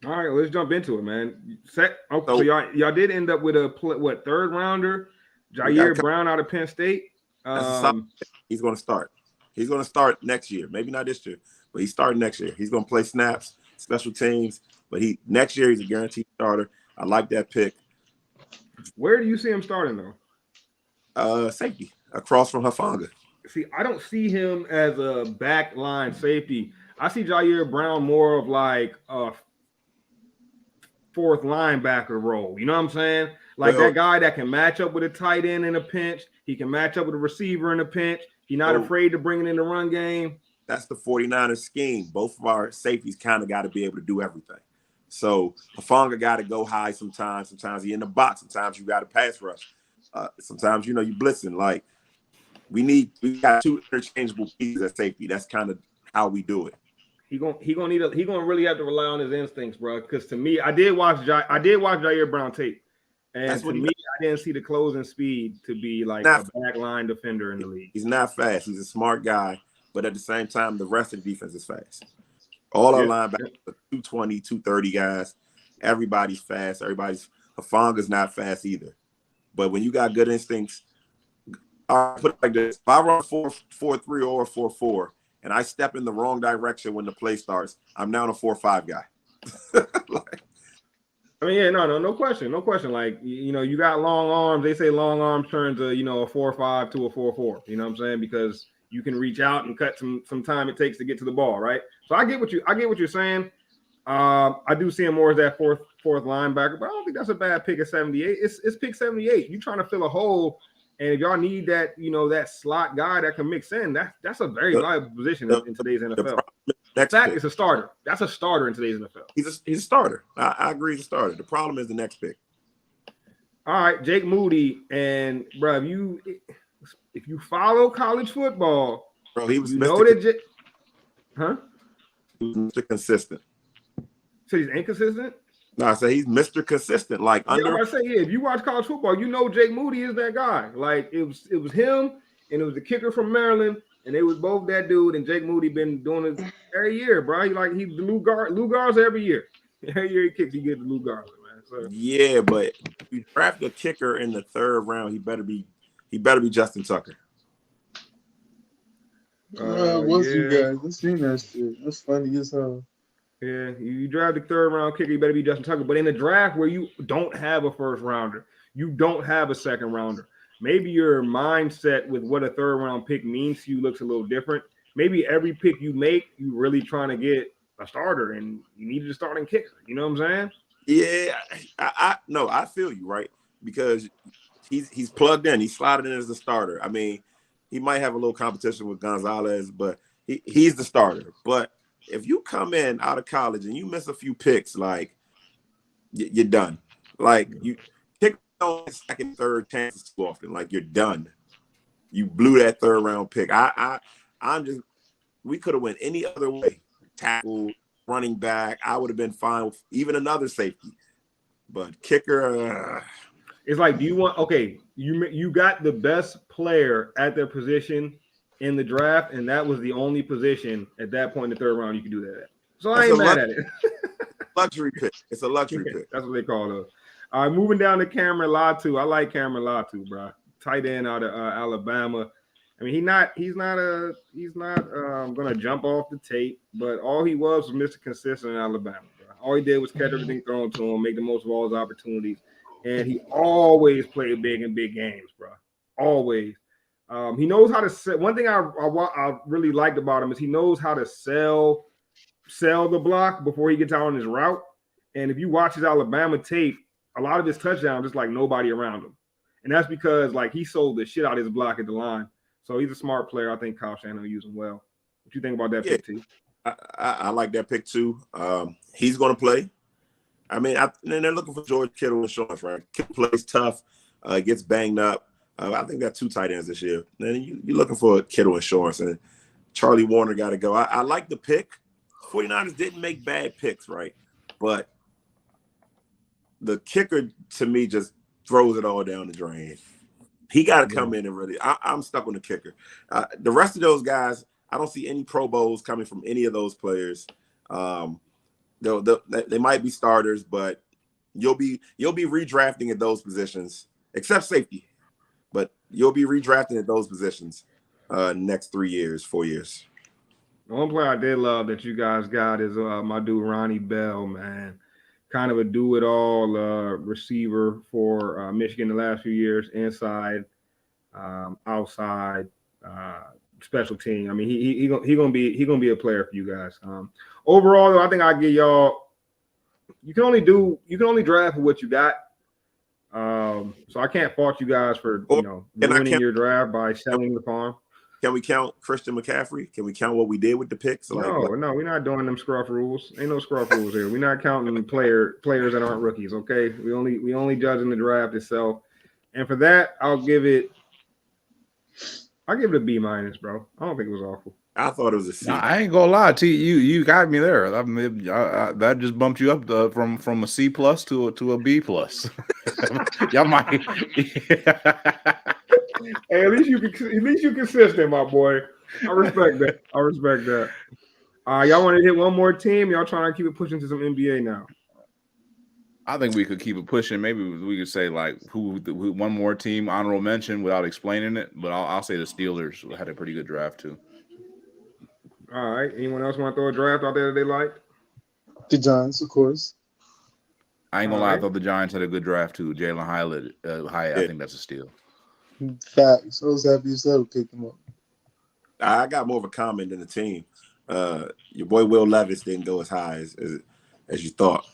All right, let's jump into it, man. So y'all did end up with a third rounder, Jair Brown out of Penn State. He's going to start. He's going to start next year. Maybe not this year, but he's starting next year. He's going to play snaps, special teams, but next year he's a guaranteed starter. I like that pick. Where do you see him starting though? Safety across from Hufanga. See, I don't see him as a back line safety. I see Jair Brown more of like a fourth linebacker role. You know what I'm saying? Like that guy that can match up with a tight end in a pinch. He can match up with a receiver in a pinch. He's not afraid to bring it in the run game. That's the 49ers scheme. Both of our safeties kind of got to be able to do everything. So Hufanga got to go high sometimes. Sometimes he in the box. Sometimes you got to pass rush. Sometimes, you blitzing. Like, we got 2 interchangeable pieces at safety. That's kind of how we do it. He gonna really have to rely on his instincts, bro. Because to me, I did watch Jair Brown tape, and to me, I didn't see the closing speed to be like a backline defender in the league. He's not fast. He's a smart guy, but at the same time, the rest of the defense is fast. All our linebackers are 220, 230 guys. Everybody's fast. Hufanga's not fast either. But when you got good instincts, I'll put it like this: if I run 4-4-3 or 4-4. And I step in the wrong direction when the play starts, I'm now a 4-5 guy. No question. Like, you got long arms. They say long arms turn to, a 4-5 to a 4-4. You know what I'm saying? Because you can reach out and cut some time it takes to get to the ball, right? So I get what you're saying. I do see him more as that fourth linebacker, but I don't think that's a bad pick at 78. It's pick 78. You're trying to fill a hole, and if y'all need that, that slot guy that can mix in, that's a very valuable position in today's NFL. In fact, it's a starter. That's a starter in today's NFL. He's a starter. I agree, he's a starter. The problem is the next pick. All right, Jake Moody, and bro, if you follow college football, Bro, he was you Mr. know that. He was Mr. Consistent. So he's inconsistent. No, I say he's Mr. Consistent. Like under. I say, if you watch college football, you know Jake Moody is that guy. Like it was him, and it was the kicker from Maryland, and they was both that dude. And Jake Moody been doing it every year, bro. He's the Lou Garza every year. Every year he kicks, he gets the Lou Garza, man. So Yeah, but if you draft a kicker in the 3rd round, he better be Justin Tucker. You guys? I've seen that shit. That's funny as hell. Yeah, you draft the 3rd round kicker, you better be Justin Tucker. But in the draft where you don't have a 1st rounder, you don't have a 2nd rounder, maybe your mindset with what a 3rd round pick means to you looks a little different. Maybe every pick you make, you really trying to get a starter, and you needed a starting kicker. You know what I'm saying? Yeah, I feel you, right? Because he's plugged in. He's slotted in as the starter. I mean, he might have a little competition with Gonzalez, but he's the starter. But if you come in out of college and you miss a few picks, like you're done. Like you pick on 2nd, 3rd chances too often. Like you're done. You blew that 3rd round pick. We could have went any other way. Tackle, running back, I would have been fine with even another safety. But kicker, it's like, do you want? Okay, you got the best player at their position in the draft, and that was the only position at that point in the 3rd round you could do that at. So I ain't mad at it. Luxury pick. It's a luxury pick. That's what they call it. All right, moving down to Cameron Latu. I like Cameron Latu, bro. Tight end out of Alabama. I mean, he's not gonna jump off the tape, but all he was Mr. Consistent in Alabama, bro. All he did was catch everything thrown to him, make the most of all his opportunities, and he always played big in big games, bro. Always. He knows how to sell. One thing I really liked about him is he knows how to sell the block before he gets out on his route. And if you watch his Alabama tape, a lot of his touchdowns just like nobody around him, and that's because like he sold the shit out of his block at the line. So he's a smart player. I think Kyle Shanahan will use him well. What you think about that pick, T? I like that pick too. He's going to play. I mean, and they're looking for George Kittle insurance, right? Kittle plays tough, gets banged up. I think got 2 tight ends this year. Then you're looking for Kittle insurance, and Charlie Warner got to go. I like the pick. 49ers didn't make bad picks, right? But the kicker, to me, just throws it all down the drain. He got to come in and really. I'm stuck on the kicker. The rest of those guys, I don't see any Pro Bowls coming from any of those players. They might be starters, but you'll be redrafting at those positions, except safety. But you'll be redrafting at those positions next 3 years, 4 years. The one player I did love that you guys got is my dude Ronnie Bell, man. Kind of a do-it-all receiver for Michigan the last few years, inside, outside, special team. I mean, he gonna be a player for you guys. Overall, though, I think I give y'all. You can only draft for what you got. So I can't fault you guys for ruining your draft by selling the farm. Can we count Christian McCaffrey? Can we count what we did with the picks? No, we're not doing them scruff rules. Ain't no scruff rules here. We're not counting players that aren't rookies. Okay, we only judging the draft itself. And for that, I'll give it a B-, bro. I don't think it was awful. I thought it was a C. No, I ain't gonna lie to you. You got me there. I mean, that just bumped you up from a C+ to a B+. Y'all might. Hey, at least you consistent, my boy. I respect that. Y'all want to hit one more team? Y'all trying to keep it pushing to some NBA now? I think we could keep it pushing. Maybe we could say like who one more team honorable mention without explaining it. But I'll say the Steelers had a pretty good draft too. All right. Anyone else want to throw a draft out there that they liked? The Giants, of course. I ain't gonna lie. I thought the Giants had a good draft too. Jalen Hyatt, I think that's a steal. Facts. I was happy you said pick them up. I got more of a comment than the team. Your boy Will Levis didn't go as high as you thought.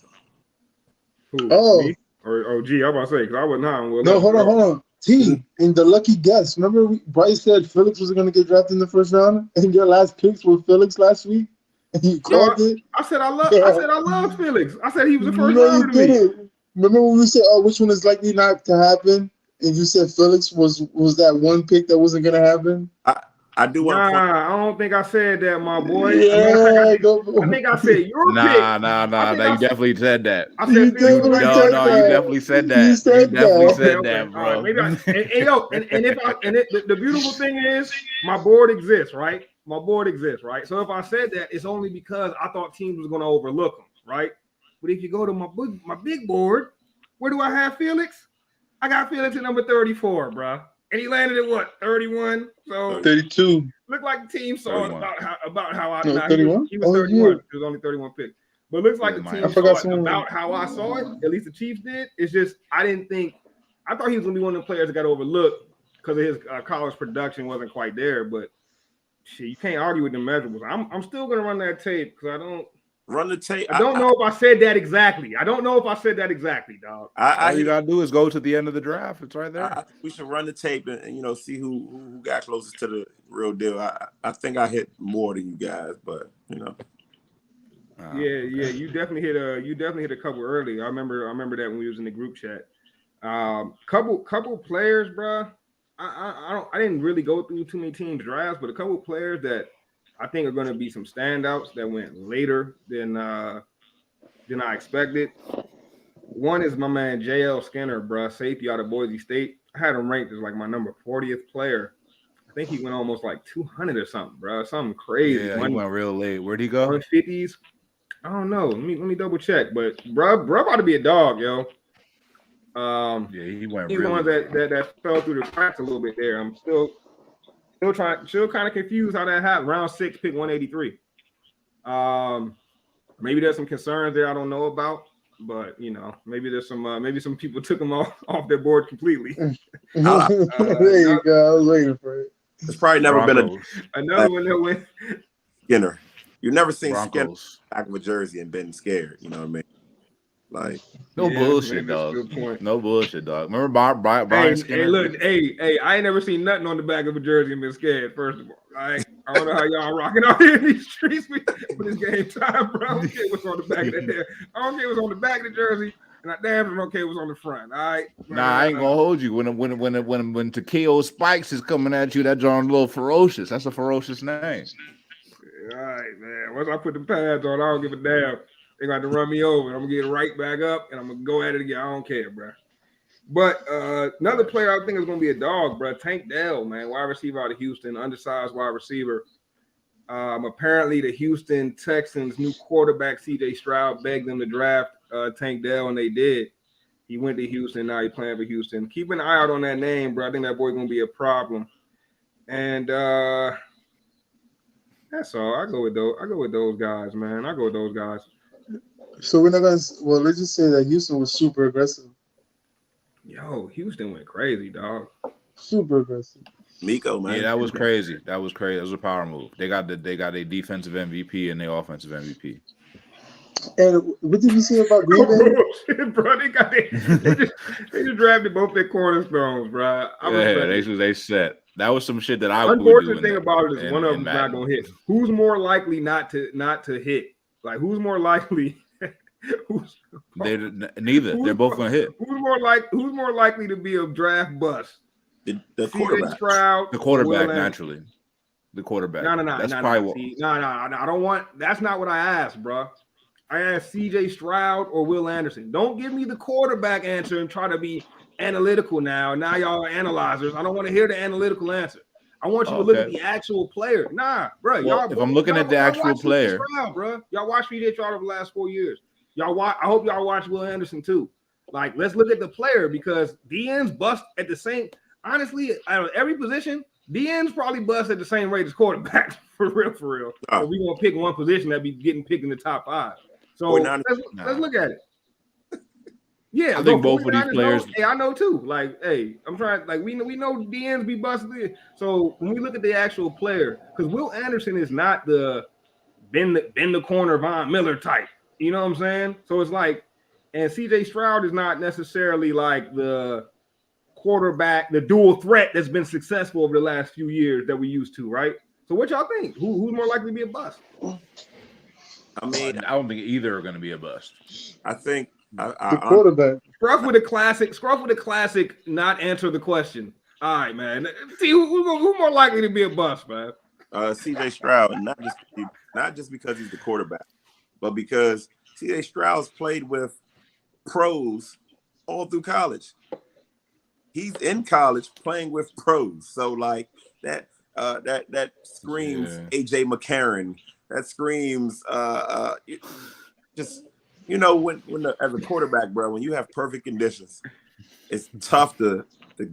Who, Oh. me? Or G, I'm about to say, because I wasn't on. No, hold on. T, in the lucky guess, remember Bryce said Felix was going to get drafted in the first round, and your last picks were Felix last week, and you called it. I said I love Felix. I said he was the first No, rounder you to me. didn't. Remember when we said, "Oh, which one is likely not to happen?" And you said Felix was that one pick that wasn't going to happen. I do want to point. I don't think I said that, my boy. Yeah, I think I said your pick. Nah. You definitely said that. I said You definitely said No, that. you definitely said that. You said definitely that. said Okay. that, bro. All right, maybe the beautiful thing is my board exists, right? My board exists, right? So if I said that, it's only because I thought teams was going to overlook them, right? But if you go to my big board, where do I have Felix? I got Felix at number 34, bro. And he landed at what, 31? So 32. Looked like the team saw 31. about how I. No, nah, 31? He was 31. It was only 31 picks. But it looks like Yeah, the Mike. team I forgot saw it about how I saw it. At least the Chiefs did. It's just I didn't think. I thought he was gonna be one of the players that got overlooked because of his college production wasn't quite there. But shit, you can't argue with the measurables. I'm still gonna run that tape because I don't. Run the tape. I don't know if I said that exactly. Dog. All you gotta do is go to the end of the draft. It's right there. We should run the tape and see who got closest to the real deal. I think I hit more than you guys, but Yeah, you definitely hit a couple early. I remember that when we was in the group chat. Couple players, bro. I didn't really go through too many teams drafts, but a couple players that I think are going to be some standouts that went later than I expected. One is my man JL Skinner, bro, safety out of Boise State. I had him ranked as like my number 40th player. I think he went almost like 200 or something, bro. Something crazy. Yeah, he went real late. Where'd he go? 150s. I don't know. Let me double check. But bro about to be a dog, yo. Yeah, he went He's really one that fell through the cracks a little bit there. I'm still kind of confused how that happened. Round 6, pick 183. Maybe there's some concerns there I don't know about, but maybe there's some people took him off their board completely. There you go. I was waiting for it. It's probably never been another one that went Skinner. You've never seen Broncos. Skinner back of a jersey and been scared. You know what I mean? Like bullshit, dog. No bullshit, dog. Remember Brian Skinner? Hey, look, hey, I ain't never seen nothing on the back of a jersey and been scared. First of all, I don't know how y'all rocking out here in these streets when it's game time, bro. I don't care what's on the back of that. I don't care what's on the back of the jersey, and I damn sure don't care what's on the front. All right. Nah, I ain't gonna hold you. When Takeo Spikes is coming at you, that drawing a little ferocious. That's a ferocious name. All right, man. Once I put the pads on, I don't give a damn. They got to run me over. I'm gonna get right back up, and I'm gonna go at it again. I don't care, bro. But another player I think is gonna be a dog, bro. Tank Dell, man, wide receiver out of Houston, undersized wide receiver. Apparently, the Houston Texans' new quarterback C.J. Stroud begged them to draft Tank Dell, and they did. He went to Houston. Now he's playing for Houston. Keep an eye out on that name, bro. I think that boy's gonna be a problem. And that's all. I go with those guys, man. I go with those guys. So we're not gonna. Well, let's just say that Houston was super aggressive. Yo, Houston went crazy, dog. Super aggressive. Miko, man. Yeah, that was crazy. That was a power move. They got a defensive MVP and the offensive MVP. And what did you say about Green Bay? Bro, they just drafted both their cornerstones, bro. They set. That was some shit that I. Unfortunate thing about it is one of them's not gonna hit. Who's more likely not to hit? Like who's more likely? Neither. They're both gonna hit. Who's more likely to be a draft bust? The quarterback. Stroud, the quarterback naturally. The quarterback. No. That's probably No. I don't want. That's not what I asked, bro. I asked C.J. Stroud or Will Anderson. Don't give me the quarterback answer and try to be analytical now. Now y'all are analyzers. I don't want to hear the analytical answer. I want you to look at the actual player. Nah, bro. Well, if I'm looking at the actual player, Stroud, bro. Y'all watch C.J. Stroud over the last 4 years. Y'all watch. I hope y'all watch Will Anderson too. Like, let's look at the player because DNs bust at the same. Honestly, out of every position, DNs probably bust at the same rate as quarterbacks. For real. So we gonna pick one position that be getting picked in the top 5. So let's look at it. Yeah, I think both of these players. Hey, I know too. Like, hey, I'm trying. Like, we know DNs be busted. So when we look at the actual player, because Will Anderson is not the bend the corner Von Miller type. You know what I'm saying? So it's like, and CJ Stroud is not necessarily like the quarterback, the dual threat that's been successful over the last few years that we used to, right? So what y'all think? Who's more likely to be a bust? I mean, I don't think either are going to be a bust. I think The quarterback. Scruff with a classic, not answer the question. All right, man. See who's more likely to be a bust, man. CJ Stroud, and not just because he's the quarterback, but because CJ Stroud's played with pros all through college. He's in college playing with pros, so like that screams AJ McCarron. That screams just when as a quarterback, bro, when you have perfect conditions, it's tough to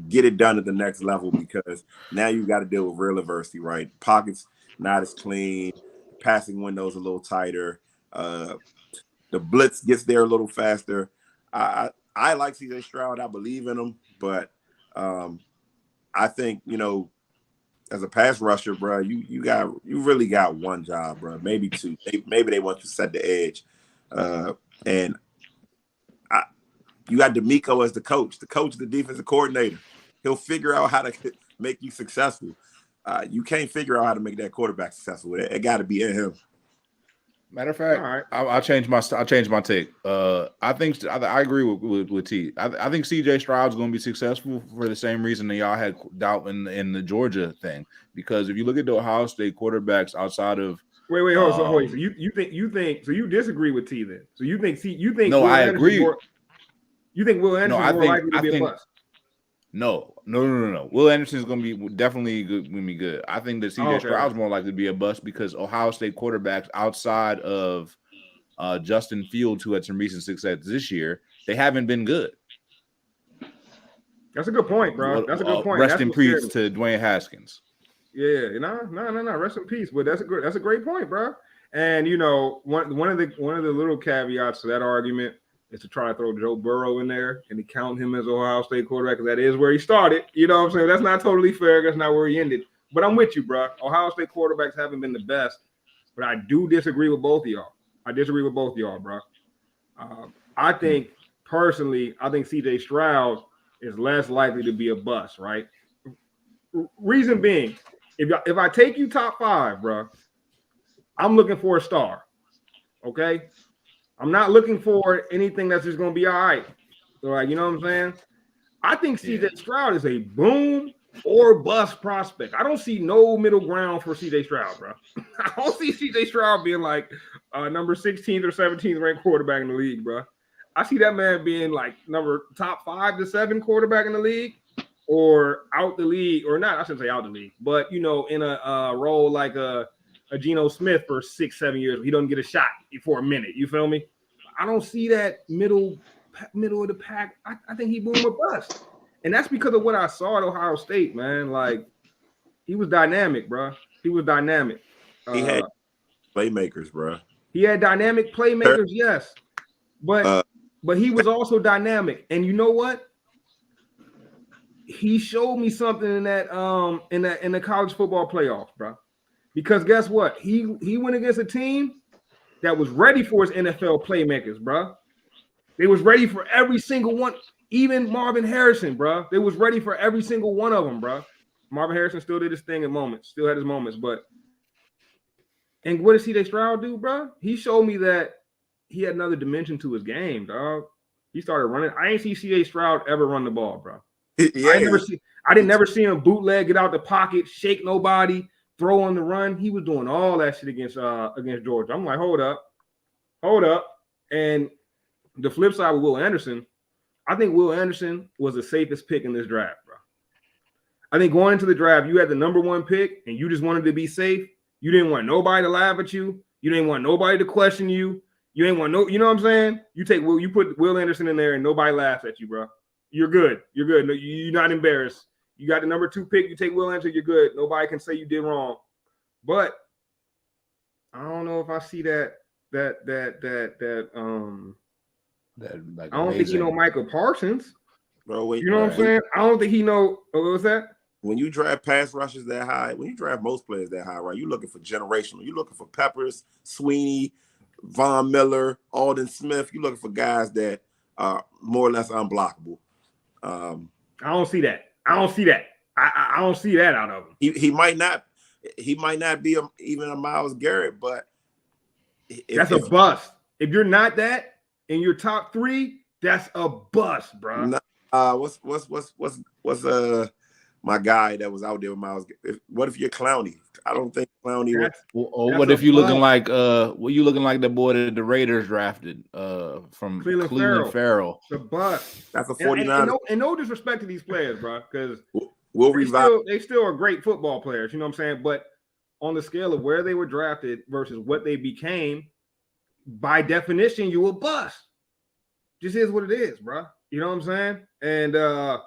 get it done at the next level because now you got to deal with real adversity, right? Pockets not as clean, passing windows a little tighter, the blitz gets there a little faster. I like CJ Stroud. I believe in him, but I think as a pass rusher, bro, you really got one job, bro, maybe two. Maybe they want to set the edge, and you got D'Amico as the coach, the defensive coordinator. He'll figure out how to make you successful. You can't figure out how to make that quarterback successful. It got to be in him. Matter of fact, All right. I'll change my take. I agree with T. I think CJ Stroud's going to be successful for the same reason that y'all had doubt in the Georgia thing. Because if you look at the Ohio State quarterbacks outside of Wait, hold on. Wait, so you think so you disagree with T then? So you think no, Will I Anderson agree. You think Will Anderson is more likely to be a bust? No. Will Anderson is going to be definitely good. I think that CJ Stroud's more likely to be a bust because Ohio State quarterbacks outside of Justin Fields, who had some recent success this year, they haven't been good. That's a good point, bro. That's a good point. Rest in peace to Dwayne Haskins. Yeah, no. Rest in peace. But that's a great point, bro. And one of the little caveats to that argument is to try to throw Joe Burrow in there and to count him as Ohio State quarterback because that is where he started. You know what I'm saying? That's not totally fair. That's not where he ended. But I'm with you, bro. Ohio State quarterbacks haven't been the best, but I do disagree with both of y'all. Bro. I think personally, CJ Stroud is less likely to be a bust, right? Reason being, if I take you top 5, bro, I'm looking for a star. Okay? I'm not looking for anything that's just going to be all right. Like, you know what I'm saying? I think CJ Stroud is a boom or bust prospect. I don't see no middle ground for CJ Stroud, bro. I don't see CJ Stroud being like number 16th or 17th ranked quarterback in the league, bro. I see that man being like top 5 to 7 quarterback in the league or out the league, or not, I shouldn't say out the league, but, in a role like a Geno Smith for 6-7 years. He doesn't get a shot for a minute. You feel me? I don't see that middle of the pack. I think he boom or bust. And that's because of what I saw at Ohio State, man. Like, he was dynamic, bro. He had playmakers, bro. He had dynamic playmakers, yes. But he was also dynamic. And you know what? He showed me something in that in the college football playoffs, bro. Because guess what? He went against a team that was ready for his NFL playmakers, bro. They was ready for every single one, even Marvin Harrison, bro. They was ready for every single one of them, bro. Marvin Harrison still did his thing at moments, still had his moments, and what did CJ Stroud do, bro? He showed me that he had another dimension to his game, dog. He started running. I ain't see CJ Stroud ever run the ball, bro. Yeah. I didn't never see him bootleg, get out the pocket, shake nobody, throw on the run. He was doing all that shit against Georgia. I'm like, hold up. And the flip side with Will Anderson, I think Will Anderson was the safest pick in this draft, bro. I think going into the draft, you had the number 1 pick and you just wanted to be safe. You didn't want nobody to laugh at you. You didn't want nobody to question you. You ain't want you know what I'm saying? You put Will Anderson in there and nobody laughs at you, bro. You're good. No, you're not embarrassed. You got the number 2 pick. You take Will Anderson, you're good. Nobody can say you did wrong. But I don't know if I see that I don't think he know Michael Parsons. Bro, wait, you know what I'm saying? I don't think he know. What was that? When you draft pass rushers that high, when you draft most players that high, right? You're looking for generational. You're looking for Peppers, Sweeney, Von Miller, Alden Smith. You're looking for guys that are more or less unblockable. I don't see that. I don't see that. I don't see that out of him. He might not be even a Myles Garrett, but that's a bust. If you're not that in your top 3, that's a bust, bro. What's my guy that was out there with Myles? What if you're Clowney? I don't think Clowney was. What if you looking like you looking like the boy that the Raiders drafted from Cleveland Farrell? The bust. That's a 49. And no disrespect to these players, bro, because they still are great football players. You know what I'm saying? But on the scale of where they were drafted versus what they became, by definition, you a bust. Just is what it is, bro. You know what I'm saying? And I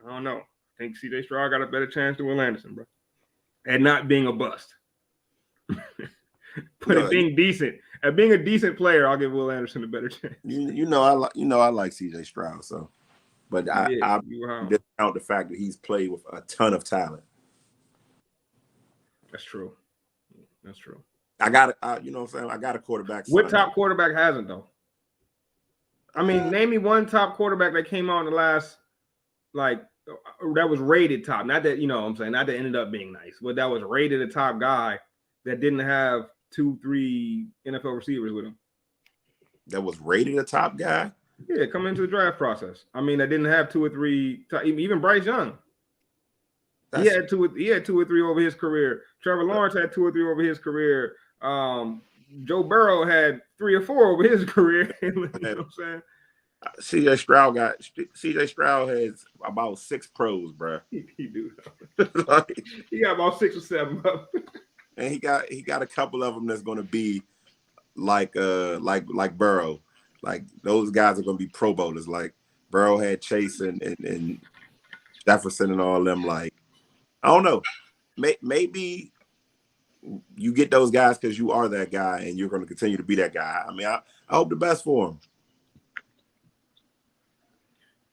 don't know. I think CJ Stroud got a better chance than Will Anderson, bro, at not being a bust. At being decent, at being a decent player, I'll give Will Anderson a better chance. I like CJ Stroud, so, but I discount the fact that he's played with a ton of talent. That's true. That's true. I got you know what I'm saying? I got a quarterback. What top quarterback hasn't though? I mean, name me one top quarterback that came out in the last, like, that was rated top. Not that, you know what I'm saying, not that ended up being nice, but that was rated a top guy that didn't have 2-3 NFL receivers with him. That was rated a top guy? Yeah, coming into the draft process. I mean, that didn't have 2 or 3, even Bryce Young. He had two or three over his career. Trevor Lawrence had 2 or 3 over his career. Joe Burrow had 3 or 4 over his career. You know what I'm saying? CJ Stroud has about 6 pros, bro. He do. He got about 6 or 7 of them. And he got a couple of them that's going to be like Burrow. Like those guys are going to be Pro Bowlers. Like Burrow had Chase and Jefferson and all them. Like, I don't know. Maybe you get those guys because you are that guy and you're going to continue to be that guy. I mean, I hope the best for him.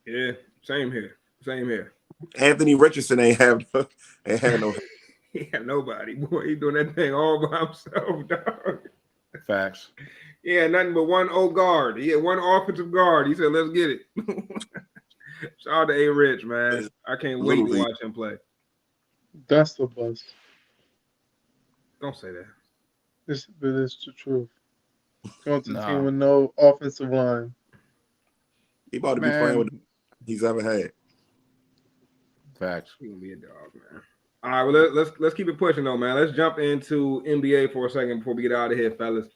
Yeah, same here. Anthony Richardson ain't had no. He had nobody. Boy, he doing that thing all by himself, dog. Facts. Yeah, nothing but one old guard. He had one offensive guard. He said, "Let's get it." Shout out to A. Rich, man. I can't wait to watch him play. That's the buzz. Don't say that. It's the truth. Going to a team with no offensive line. He about to be playing with he's ever had. Facts. He gonna be a dog, man. All right, well let's keep it pushing though, man. Let's jump into NBA for a second before we get out of here, fellas.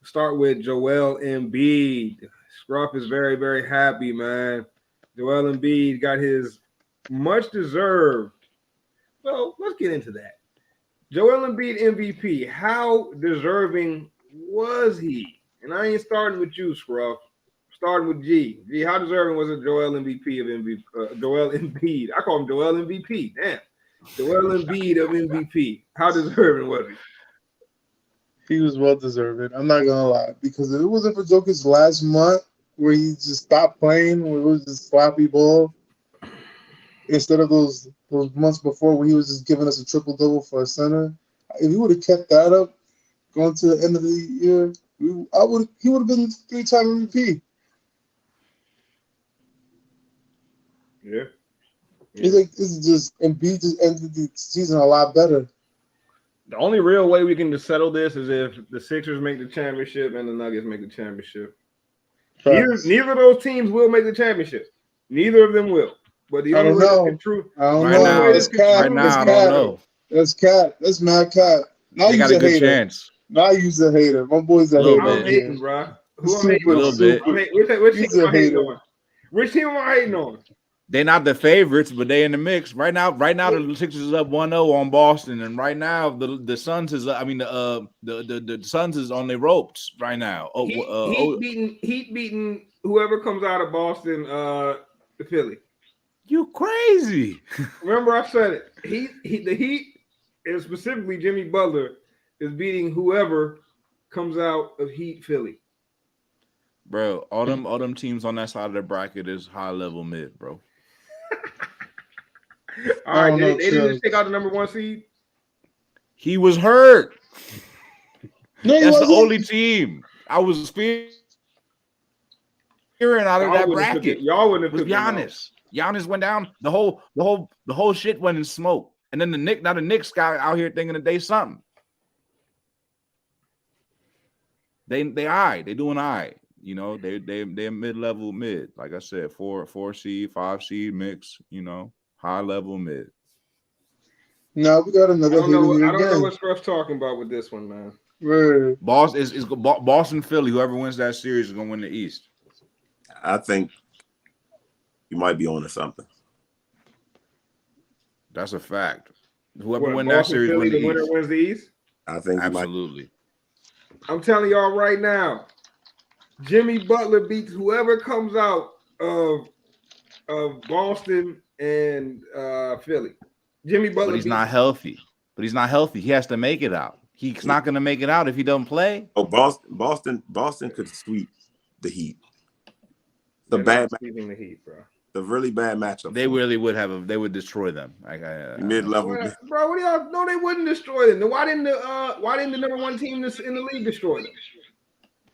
Start with Joel Embiid. Scruff is very, very happy, man. Joel Embiid got his much deserved. So let's get into that. Joel Embiid MVP. How deserving was he? And I ain't starting with you, Scruff. Starting with G. G, how deserving was it Joel MVP of MVP? Joel Embiid. I call him Joel MVP. Damn. Joel Embiid of MVP. How deserving was he? He was well deserving. I'm not gonna lie, because if it wasn't for Jokic's last month where he just stopped playing, where it was just sloppy ball, instead of those months before where he was just giving us a triple double for a center, if he would have kept that up going to the end of the year, he would have been 3-time MVP. Yeah. It's just Embiid just ended the season a lot better. The only real way we can just settle this is if the Sixers make the championship and the Nuggets make the championship. Neither of those teams will make the championship. Neither of them will. But the only way that's true. I don't know. That's cat. Right now, I don't know. That's cat. That's mad cat. Now they got a good chance. Now you's a hater. My boy's a hater. I'm hating, bro. Who I'm hating on? A little bit. Which team am I hating on? Which team am I hating on? They're not the favorites, but they in the mix right now. Right now, the Sixers is up 1-0 on Boston, and right now the Suns is. I mean, the Suns is on the ropes right now. Heat beating whoever comes out of Boston, the Philly. You crazy? Remember, I said it. The Heat, and specifically Jimmy Butler, is beating whoever comes out of Heat Philly. Bro, all them teams on that side of the bracket is high level mid, bro. All right, they didn't just take out the number 1 seed. He was hurt. No, he That's the wasn't. only team I was fearing out of that bracket. Y'all wouldn't have Was took him out. Giannis. Giannis went down. The whole shit went in smoke. And then the Knicks guy out here thinking that they something. They doing all right. You know, they're mid-level mid. Like I said, 4 seed, 5 seed mix, you know, high level mid. Now we got another hit here I don't know again. what Scruff's talking about with this one, man. Word. Boston, Philly, whoever wins that series is gonna win the East. I think you might be on to something. That's a fact. Whoever wins that Boston, series Philly, wins the the winner East. wins the East? I think Absolutely. I'm telling y'all right now, Jimmy Butler beats whoever comes out of Boston and Philly. Jimmy Butler But he's not healthy. He has to make it out. He's not going to make it out if he doesn't play. Oh, Boston could sweep the Heat. The Heat, bro. The really bad matchup. They really would they would destroy them. Mid-level. Bro, what do y'all? No, they wouldn't destroy them. Then why didn't the number one team in the league destroy them?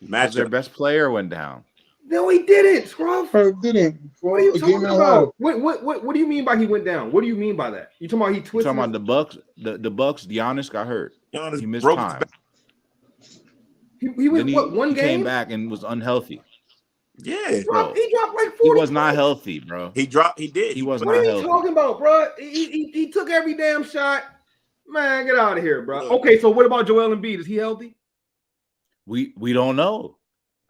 Because their best player went down. No, he didn't, Scruff. Didn't. What are you talking about? What do you mean by he went down? What do you mean by that? You talking about he twisted? Talking about the Bucks. The Bucks. Giannis got hurt. He missed time. He went one game? He came back and was unhealthy. Yeah, he dropped like 40. He was not healthy, bro. He did. He was not healthy. What are you talking about, bro? He took every damn shot. Man, get out of here, bro. Okay, so what about Joel Embiid? Is he healthy? We don't know.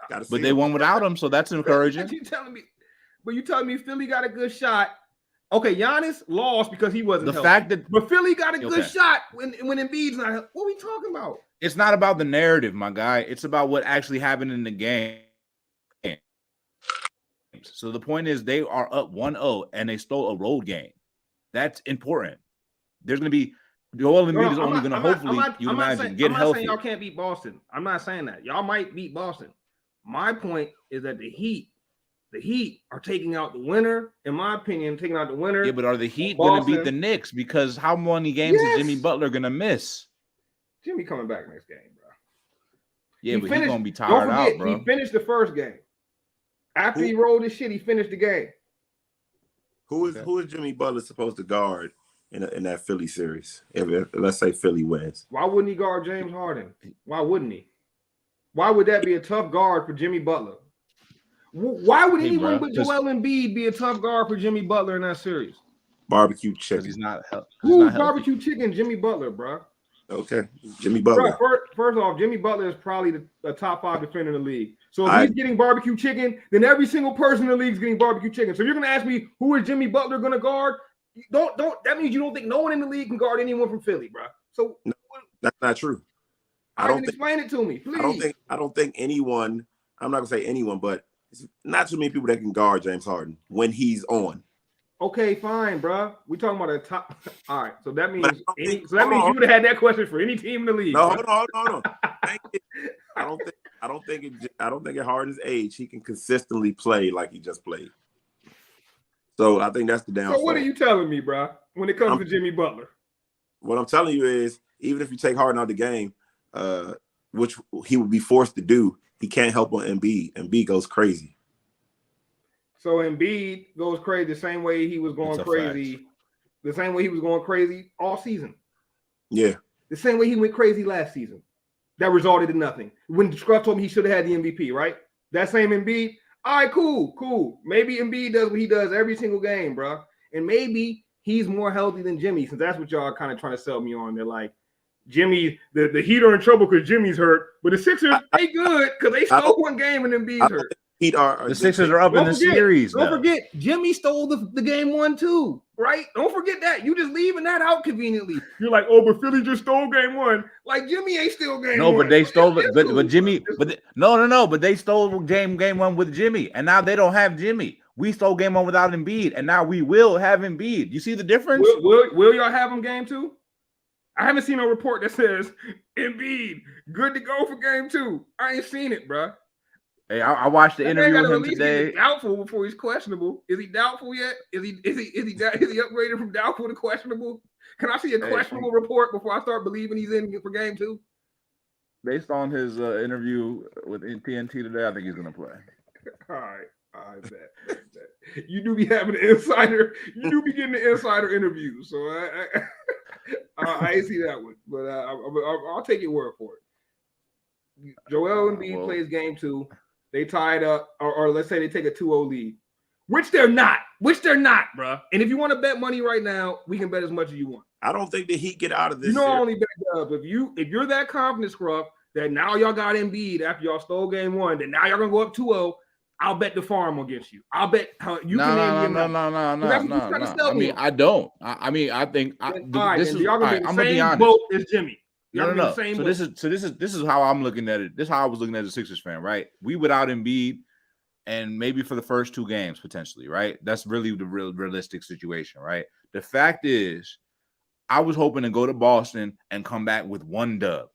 But they won without him, so that's encouraging. You telling me Philly got a good shot? Okay, Giannis lost because he wasn't healthy. But Philly got a good shot when Embiid's not healthy. What are we talking about? It's not about the narrative, my guy. It's about what actually happened in the game. So the point is they are up 1-0 and they stole a road game. That's important. There's going to be Joel Embiid is only going to hopefully, you imagine, get healthy. I'm not saying y'all can't beat Boston. I'm not saying that. Y'all might beat Boston. My point is that the Heat are taking out the winner. In my opinion, taking out the winner. Yeah, but are the Heat going to beat the Knicks? Because how many games is Jimmy Butler going to miss? Jimmy coming back next game, bro. Yeah, but he's going to be tired out, bro. He finished the first game. After he rolled his shit, he finished the game. Who is Jimmy Butler supposed to guard in that Philly series? If let's say Philly wins. Why wouldn't he guard James Harden? Why wouldn't he? Why would that be a tough guard for Jimmy Butler? Why would anyone but Joel Embiid be a tough guard for Jimmy Butler in that series? Barbecue chicken. He's not healthy. Who's barbecue chicken? Jimmy Butler, bro. Okay, Jimmy Butler. Bro, first off, Jimmy Butler is probably the top 5 defender in the league. So if he's getting barbecue chicken, then every single person in the league is getting barbecue chicken. So you're gonna ask me who is Jimmy Butler gonna guard? Don't. That means you don't think no one in the league can guard anyone from Philly, bro. So no, that's not true. Explain it to me, please. I don't think anyone. I'm not gonna say anyone, but it's not too many people that can guard James Harden when he's on. Okay, fine, bro. We talking about a top. All right, so that means you would have had that question for any team in the league. No, hold on. I don't think at Harden's age he can consistently play like he just played. So I think that's the downfall. So what are you telling me, bro? When it comes to Jimmy Butler, what I'm telling you is, even if you take Harden out of the game, which he would be forced to do, he can't help on Embiid. Embiid goes crazy. So Embiid goes crazy the same way he was going crazy. The same way he was going crazy all season. Yeah. The same way he went crazy last season. That resulted in nothing. When Scruff told me he should have had the MVP, right? That same Embiid. All right, cool. Maybe Embiid does what he does every single game, bro. And maybe he's more healthy than Jimmy, since that's what y'all are kind of trying to sell me on. They're like, Jimmy, the Heat are in trouble because Jimmy's hurt, but the Sixers, they good because they stole one game and Embiid's hurt. The Sixers are up in the series. Don't forget, Jimmy stole the game 1 too, right? Don't forget that. You just leaving that out conveniently. You're like, oh, but Philly just stole game 1. Like Jimmy ain't still game 1. No, but they stole it. But Jimmy, but they stole game 1 with Jimmy, and now they don't have Jimmy. We stole game 1 without Embiid, and now we will have Embiid. You see the difference? Will y'all have him game 2? I haven't seen a report that says Embiid good to go for game 2. I ain't seen it, bro. Hey, I watched the interview with him today. He's doubtful before he's questionable. Is he doubtful yet? Is he upgraded from doubtful to questionable? Can I see a questionable report before I start believing he's in for game 2? based on his interview with TNT today, I think he's gonna play. All right, I bet. You do be having an insider. You do be getting the insider interviews. So I ain't see that one, but I'll take your word for it. Joel Embiid plays game 2. They tie it up, or let's say they take a 2-0 lead, which they're not, bro. And if you want to bet money right now, we can bet as much as you want. I don't think the Heat get out of this. You know, I only bet Dubs. If you're that confident, Scruff, that now y'all got Embiid after y'all stole game 1, then now y'all gonna go up 2-0. I'll bet the farm against you. I'll bet you can name No. I mean, I don't. I think this is y'all gonna be I'm the same gonna be honest. boat as Jimmy. No. So this is how I'm looking at it. This is how I was looking at the Sixers fan, right? We without Embiid, and maybe for the first 2 games potentially, right? That's really the realistic situation, right? The fact is, I was hoping to go to Boston and come back with 1 dub.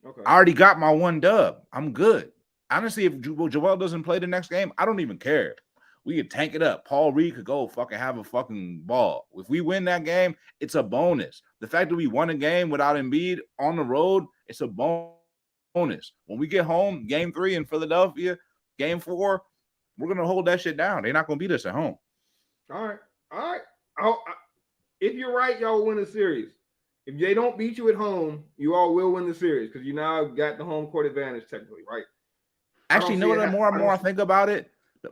Okay. I already got my 1 dub. I'm good. Honestly, if Joel doesn't play the next game, I don't even care. We could tank it up. Paul Reed could go fucking have a fucking ball. If we win that game, it's a bonus. The fact that we won a game without Embiid on the road, it's a bonus. When we get home, game 3 in Philadelphia, game 4, we're going to hold that shit down. They're not going to beat us at home. All right. If you're right, y'all will win the series. If they don't beat you at home, you all will win the series because you now got the home court advantage technically, right? Actually, you know what? The more and more I think about it,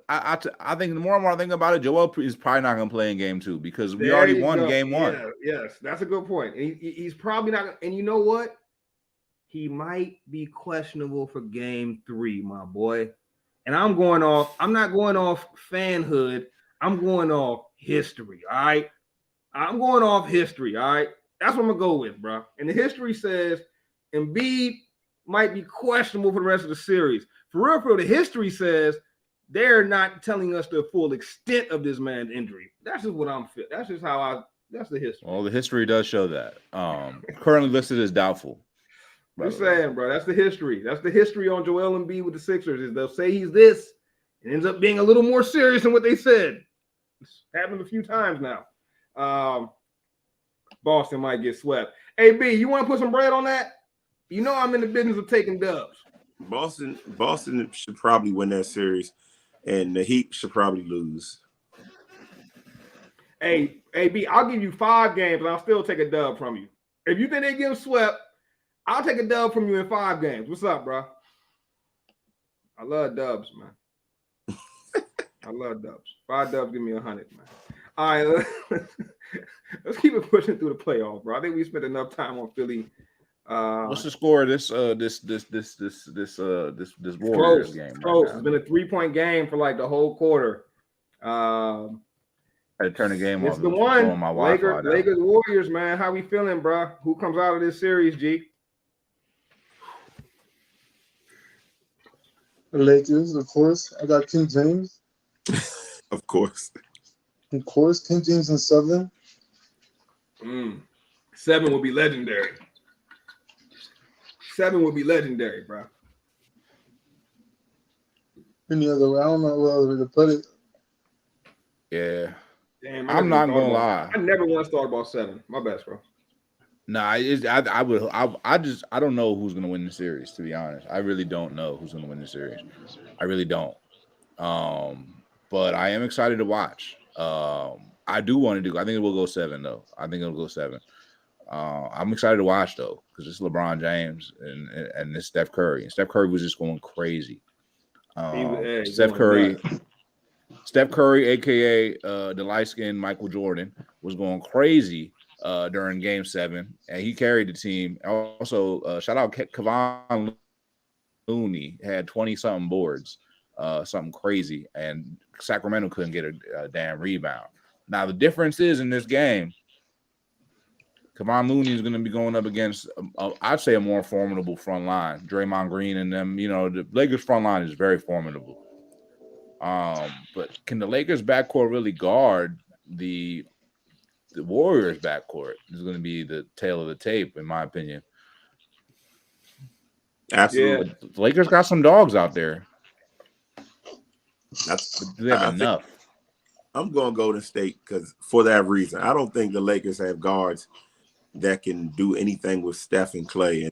I think the more and more I think about it, Joel is probably not going to play in game 2 because we already won game 1. Yeah, yes, that's a good point. And he's probably not. And you know what? He might be questionable for game 3, my boy. And I'm not going off fanhood. I'm going off history. All right. I'm going off history. All right. That's what I'm going to go with, bro. And the history says Embiid might be questionable for the rest of the series. For real, the history says they're not telling us the full extent of this man's injury. That's just what I'm feeling. That's just that's the history. Well, the history does show that. Currently listed as doubtful. I'm saying, bro, that's the history. That's the history on Joel Embiid with the Sixers. Is they'll say he's this, and ends up being a little more serious than what they said. It's happened a few times now. Boston might get swept. Hey, B, you want to put some bread on that? You know I'm in the business of taking dubs. Boston should probably win that series, and the Heat should probably lose. Hey, B, I'll give you 5 games, and I'll still take a dub from you. If you think they get swept, I'll take a dub from you in 5 games. What's up, bro? I love dubs, man. I love dubs. 5 dubs, give me 100, man. All right, let's keep it pushing through the playoffs, bro. I think we spent enough time on Philly. What's the score of this Warriors game? Close. It's been a 3-point game for like the whole quarter. I had to turn the game off. It's the one. Lakers Warriors, man. How we feeling, bro? Who comes out of this series, G? The Lakers, of course. I got King James. Of course, King James in 7. 7 will be legendary. 7 would be legendary, bro. Any other way? I don't know what other way to put it. Yeah. Damn, I'm not gonna lie. I never once thought about 7. My best, bro. Nah, I don't know who's gonna win the series, to be honest. I really don't know who's gonna win the series. I really don't. But I am excited to watch. I do want to do. I think it will go 7 though. I think it'll go 7. I'm excited to watch though because it's LeBron James and it's Steph Curry. And Steph Curry was just going crazy. Steph Curry, aka the light-skinned Michael Jordan, was going crazy during Game 7, and he carried the team. Also, shout out Kevon Looney had 20-something boards, something crazy, and Sacramento couldn't get a damn rebound. Now the difference is in this game, Kevon Looney is going to be going up against, I'd say, a more formidable front line. Draymond Green and them, the Lakers front line is very formidable. But can the Lakers backcourt really guard the Warriors backcourt? Is going to be the tail of the tape, in my opinion. Absolutely. Yeah. The Lakers got some dogs out there. They have enough. I'm going Golden State because for that reason. I don't think the Lakers have guards that can do anything with Steph and Clay.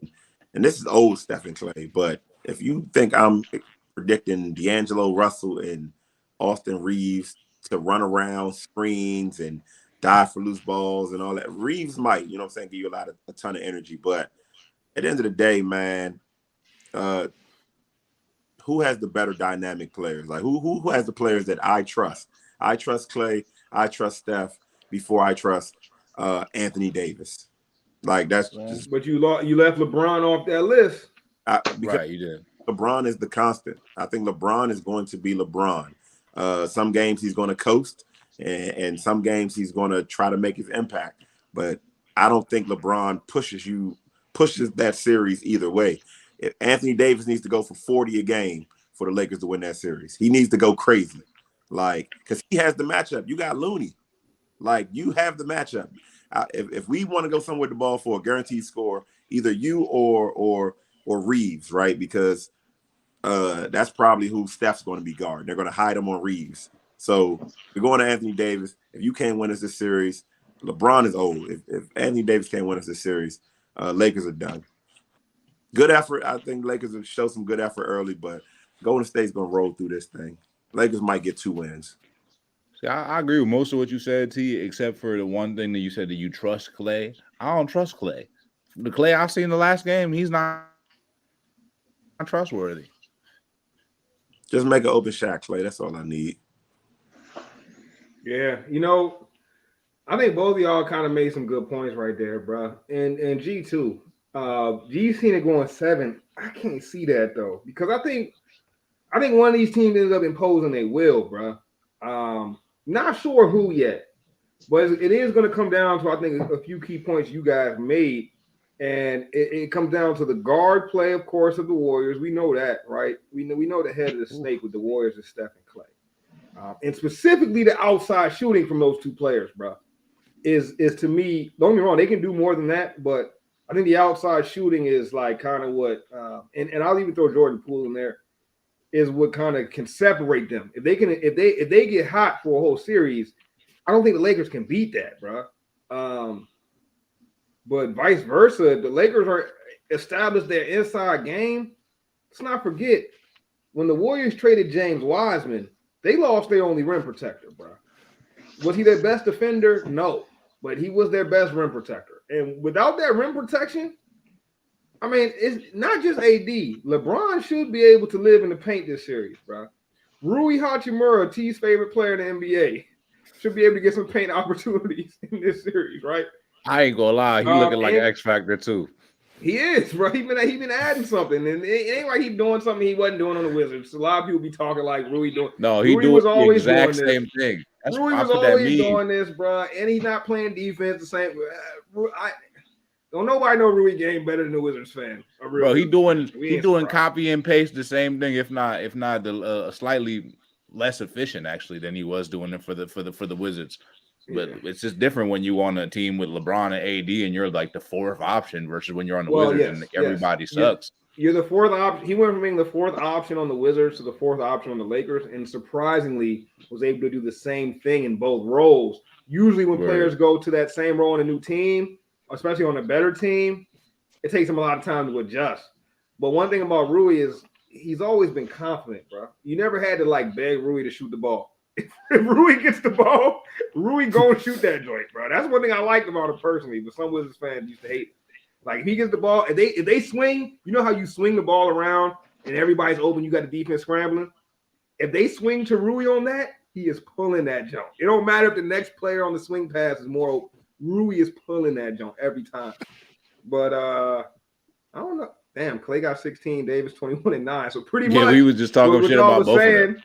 and this is old Stephen Clay, but if you think I'm predicting D'Angelo Russell and Austin Reeves to run around screens and dive for loose balls and all that, Reeves might, you know what I'm saying, give you a ton of energy. But at the end of the day, man, who has the better dynamic players? Like who has the players that I trust? I trust Clay. I trust Steph before I trust Anthony Davis. Like that's just. But you left LeBron off that list. Because Right, you did. LeBron is the constant. I think LeBron is going to be LeBron. Some games he's going to coast, and some games he's going to try to make his impact. But I don't think LeBron pushes that series either way. If Anthony Davis needs to go for 40 a game for the Lakers to win that series. He needs to go crazy, like because he has the matchup. You got Looney, like you have the matchup. If we want to go somewhere with the ball for a guaranteed score, either you or Reeves, right? Because that's probably who Steph's going to be guarding. They're going to hide him on Reeves. So we're going to Anthony Davis. If you can't win us this series, LeBron is old. If Anthony Davis can't win us this series, Lakers are done. Good effort. I think Lakers will show some good effort early, but Golden State's going to roll through this thing. Lakers might get 2 wins. See, I agree with most of what you said, T, except for the one thing that you said that you trust Clay. I don't trust Clay. The Clay I've seen the last game, he's not trustworthy. Just make an open shot, Clay. That's all I need. Yeah, I think both of y'all kind of made some good points right there, bro. And G too. G seen it going 7. I can't see that though because I think one of these teams ends up imposing their will, bro. Not sure who yet, but it is going to come down to I think a few key points you guys made, and it comes down to the guard play, of course, of the Warriors. We know that, right? We know the head of the snake with the Warriors is Steph and Clay, and specifically the outside shooting from those 2 players, bro. Is to me, don't get me wrong, they can do more than that, but I think the outside shooting is like kind of what, and I'll even throw Jordan Poole in there, is what kind of can separate them. If they get hot for a whole series, I don't think the Lakers can beat that, bro. But vice versa, the Lakers are established their inside game. Let's not forget when the Warriors traded James Wiseman, they lost their only rim protector, bro. Was he their best defender? No. But he was their best rim protector. And without that rim protection, I mean, it's not just AD. LeBron should be able to live in the paint this series, bro. Rui Hachimura, T's favorite player in the NBA, should be able to get some paint opportunities in this series, right? I ain't gonna lie, he looking like an X Factor too. He is, bro. He been adding something, and it ain't like he's doing something he wasn't doing on the Wizards. A lot of people be talking like Rui doing. No, he doing the exact same thing. That's Rui was always doing this, bro, and he's not playing defense the same. Don't nobody know Rui game better than the Wizards fan. Bro, he doing copy and paste the same thing, if not slightly less efficient actually than he was doing it for the Wizards. But it's just different when you on a team with LeBron and AD and you're like the 4th option versus when you're on the Wizards and everybody sucks. You're the 4th option. He went from being the 4th option on the Wizards to the 4th option on the Lakers, and surprisingly was able to do the same thing in both roles. Usually when players go to that same role in a new team, especially on a better team, it takes him a lot of time to adjust. But one thing about Rui is he's always been confident, bro. You never had to like beg Rui to shoot the ball. If Rui gets the ball, Rui gonna shoot that joint, bro. That's one thing I liked about him personally, but some Wizards fans used to hate it. Like if he gets the ball, if they swing, you know how you swing the ball around and everybody's open, you got the defense scrambling. If they swing to Rui on that, he is pulling that jump. It don't matter if the next player on the swing pass is more open. Rui is pulling that jump every time. But I don't know. Damn, Clay got 16, Davis 21 and 9. So pretty much we was just talking shit about both of them.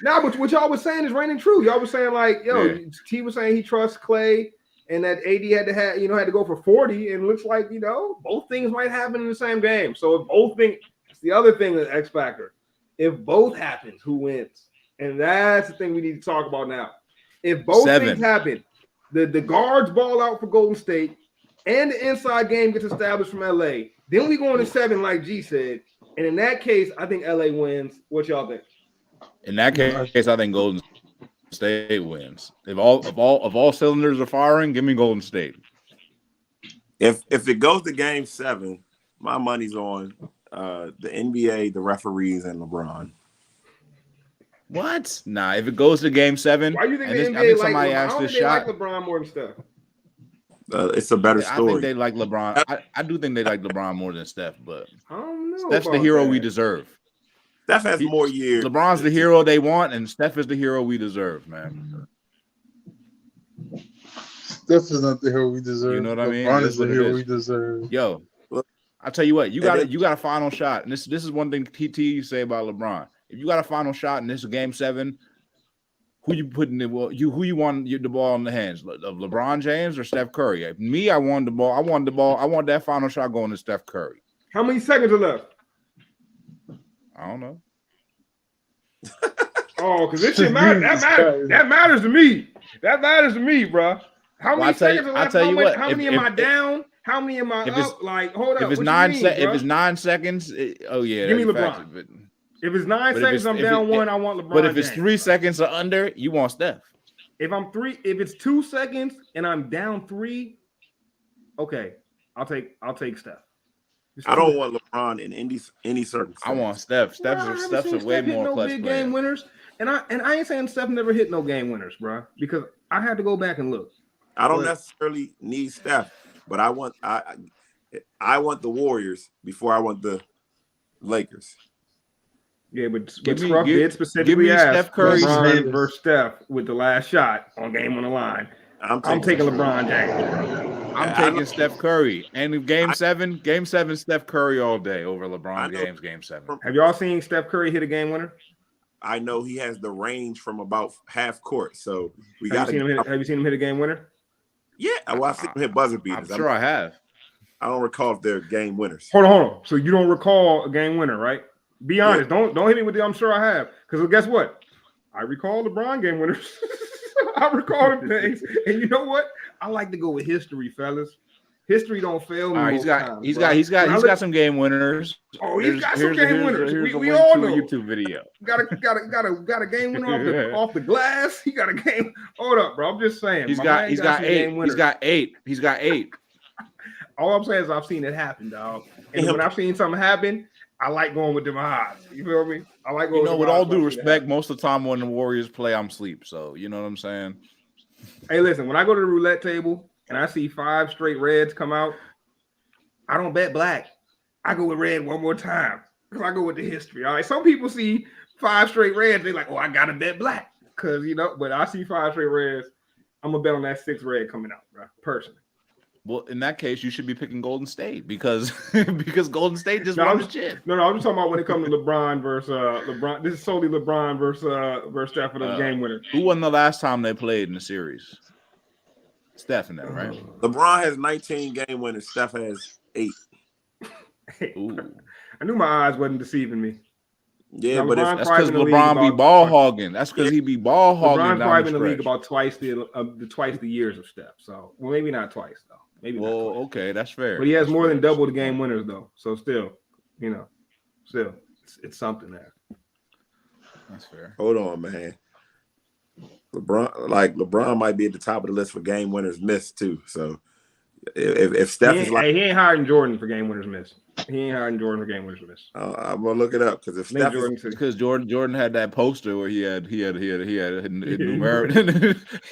Nah, but what y'all was saying is reigning true. Y'all was saying like, T was saying he trusts Clay and that AD had to go for 40, and it looks like, both things might happen in the same game. So if both things, it's the other thing, the X factor. If both happens, who wins? And that's the thing we need to talk about now. If both things happen, the guards ball out for Golden State and the inside game gets established from LA, then we go into 7 like G said. And in that case, I think LA wins. What y'all think? In that case, I think Golden State wins. If all cylinders are firing, give me Golden State. If it goes to game 7, My money's on the NBA, the referees, and LeBron. What? Nah, if it goes to Game 7, Why do you think and the this, NBA I think like somebody LeBron? I asked don't this think they like shot. LeBron more than Steph. It's a better I think story. they like LeBron. I do think they like LeBron more than Steph, but I don't know. Steph's the about hero that. we deserve. Steph has more years. LeBron's the hero they want, and Steph is the hero we deserve, man. Steph is not the hero we deserve. You know what I mean? LeBron It is is the what it hero is. we deserve. Yo, Look, I'll tell you what, you and got a final shot. And this is one thing TT say about LeBron. If you got a final shot and this is Game 7, who you putting the ball? Who you want the ball in the hands of LeBron James or Steph Curry? Me, I want the ball. I want that final shot going to Steph Curry. How many seconds are left? I don't know. Oh, because this shit matters. That matters to me. That matters to me, bro. How many seconds are left? How many am I down? How many am I up? Like, hold up. If it's what 9 you mean, if it's 9 seconds, oh yeah. Give me facts, LeBron. but if it's 9 seconds, I'm down 1. I want LeBron. But if it's James. 3 seconds or under, you want Steph. If it's 2 seconds and I'm down 3, okay, I'll take Steph. I don't want LeBron in any circumstance. I want Steph. Steph's a way more clutch big player. Game winners, and I ain't saying Steph never hit no game winners, bro, because I had to go back and look. I don't necessarily need Steph, but I want the Warriors before I want the Lakers. Yeah, but Give me Scruff did specifically ask Steph Curry LeBron versus Steph with the last shot on Game on the line. I'm taking LeBron James. I'm taking Steph Curry. And if Game 7, Steph Curry all day over LeBron James, Game 7. Have y'all seen Steph Curry hit a game winner? I know he has the range from about half court, so we got. Have you seen him hit a game winner? Yeah, well, I've seen him hit buzzer beaters. I'm sure I have. I don't recall if they're game winners. Hold on. So you don't recall a game winner, right? Be honest. Yeah. Don't hit me with the I'm sure I have. Because guess what? I recall LeBron game winners. I recall them things. And you know what? I like to go with history, fellas. History don't fail me. He's got some game winners. Oh, he's got some game winners. We all know. YouTube video. Got a game winner off the glass. He got a game. Hold up, bro. I'm just saying. He's got 8. He's got 8. All I'm saying is I've seen it happen, dog. And when I've seen something happen, I like going with them odds. You feel me? I like going. With all due respect, most of the time when the Warriors play, I'm asleep. So you know what I'm saying. Hey, listen. When I go to the roulette table and I see 5 straight reds come out, I don't bet black. I go with red one more time because I go with the history. All right. Some people see 5 straight reds, they're like, "Oh, I gotta bet black," because But I see 5 straight reds, I'm gonna bet on that 6th red coming out, bro. Personally. Well, in that case, you should be picking Golden State because Golden State just won the chip. No, I'm just talking about when it comes to LeBron versus LeBron. This is solely LeBron versus Steph for the game winner. Who won the last time they played in the series? Steph in that, right? LeBron has 19 game winners. Steph has 8. Ooh. I knew my eyes wasn't deceiving me. Yeah, now, but that's because LeBron be ball hogging. That's because he be ball hogging. LeBron's probably in the league about twice the years of Steph. So, well, maybe not twice though. Maybe. Well, okay, that's fair. But he has more than double the game winners though. So still, it's something there. That's fair. Hold on, man. LeBron might be at the top of the list for game winners missed too. So if Steph is like, he ain't hiring Jordan for game winners missed. He ain't hiring Jordan for game winners missed. I'm gonna look it up because if Steph because Jordan had that poster where he had numerical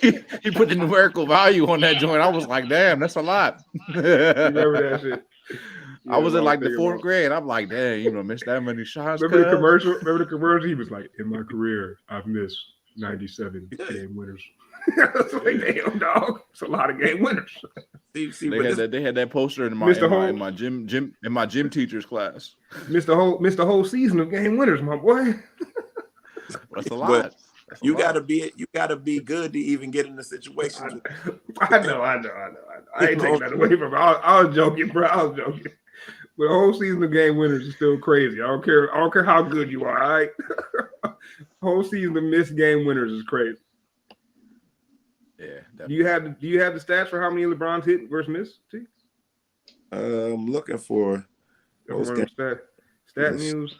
he put the numerical value on that joint. I was like, damn, that's a lot. You remember that shit? I was in like the 4th grade. I'm like, dang, missed that many shots. Remember the commercial? He was like, in my career, I've missed 97 game winners. It's like, damn, dog. It's a lot of game winners. They had that poster in my gym teacher's class. Missed the whole season of game winners, my boy. That's a lot. You gotta be good to even get in the situation. I know. I ain't taking that away from him. I was joking, bro. I was joking. But the whole season of game winners is still crazy. I don't care how good you are. All right. Whole season of missed game winners is crazy. Yeah. Definitely. Do you have the stats for how many LeBron's hit versus missed? I'm looking for stat news.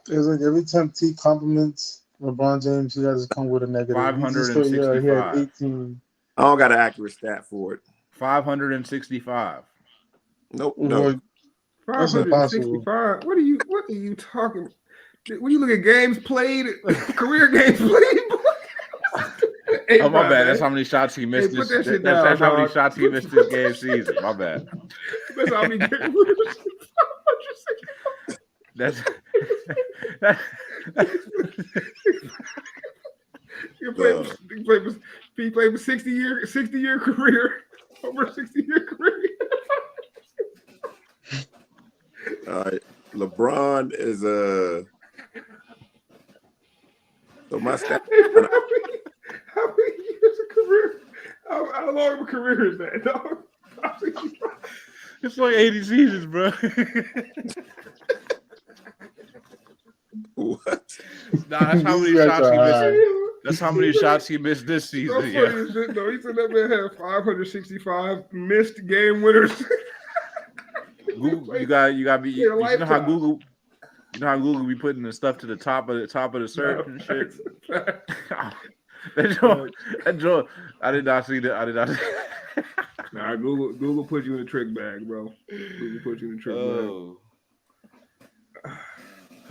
It's like every time T compliments LeBron James, he has to come with a negative. 565. He had 18. I don't got an accurate stat for it. 565. Nope. Well, that's impossible. 565. What are you talking? When you look at games played, career games played. Hey, Oh, my bro, bad. man. That's how many shots he missed. Hey, put this, that shit that's, down, that's how many dog. shots he missed this game season. My bad. That's how many game winners. That's He played for 60-year career, over a 60-year career. All right. LeBron is so my stat. How many years of career? How long of a career is that, dog? it's like 80 seasons, bro. What? Nah, that's how many These guys shots are he missed. high. That's how many shots he missed this So season. funny Yeah. is it, though. He said that man had 565 missed game winners. Google, you gotta be. You know how lifetime. Google. You know how Google be putting the stuff to the top of the search and shit. That joke. I did not see that. I did not. Nah, Google put you in a trick bag, bro. Google put you in a trick bag.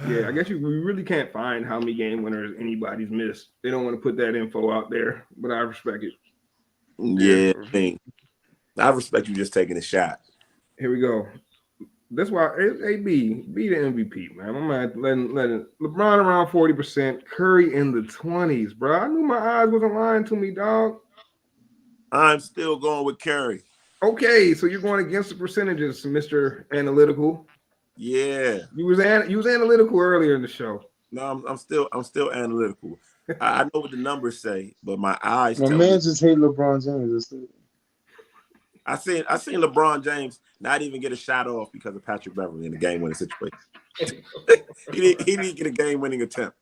Yeah, I guess we really can't find how many game winners anybody's missed. They don't want to put that info out there, but I respect it. Yeah, I respect you just taking a shot. Here we go. That's why be the MVP, man. I'm not letting LeBron around 40%, Curry in the 20s, bro. I knew my eyes wasn't lying to me, dog. I'm still going with Curry. Okay, so you're going against the percentages, Mr. Analytical. Yeah. You was analytical earlier in the show. No, I'm still analytical. I know what the numbers say, but my eyes My tell man me. just hate LeBron James. I seen LeBron James not even get a shot off because of Patrick Beverly in the game-winning situation. he didn't get a game-winning attempt.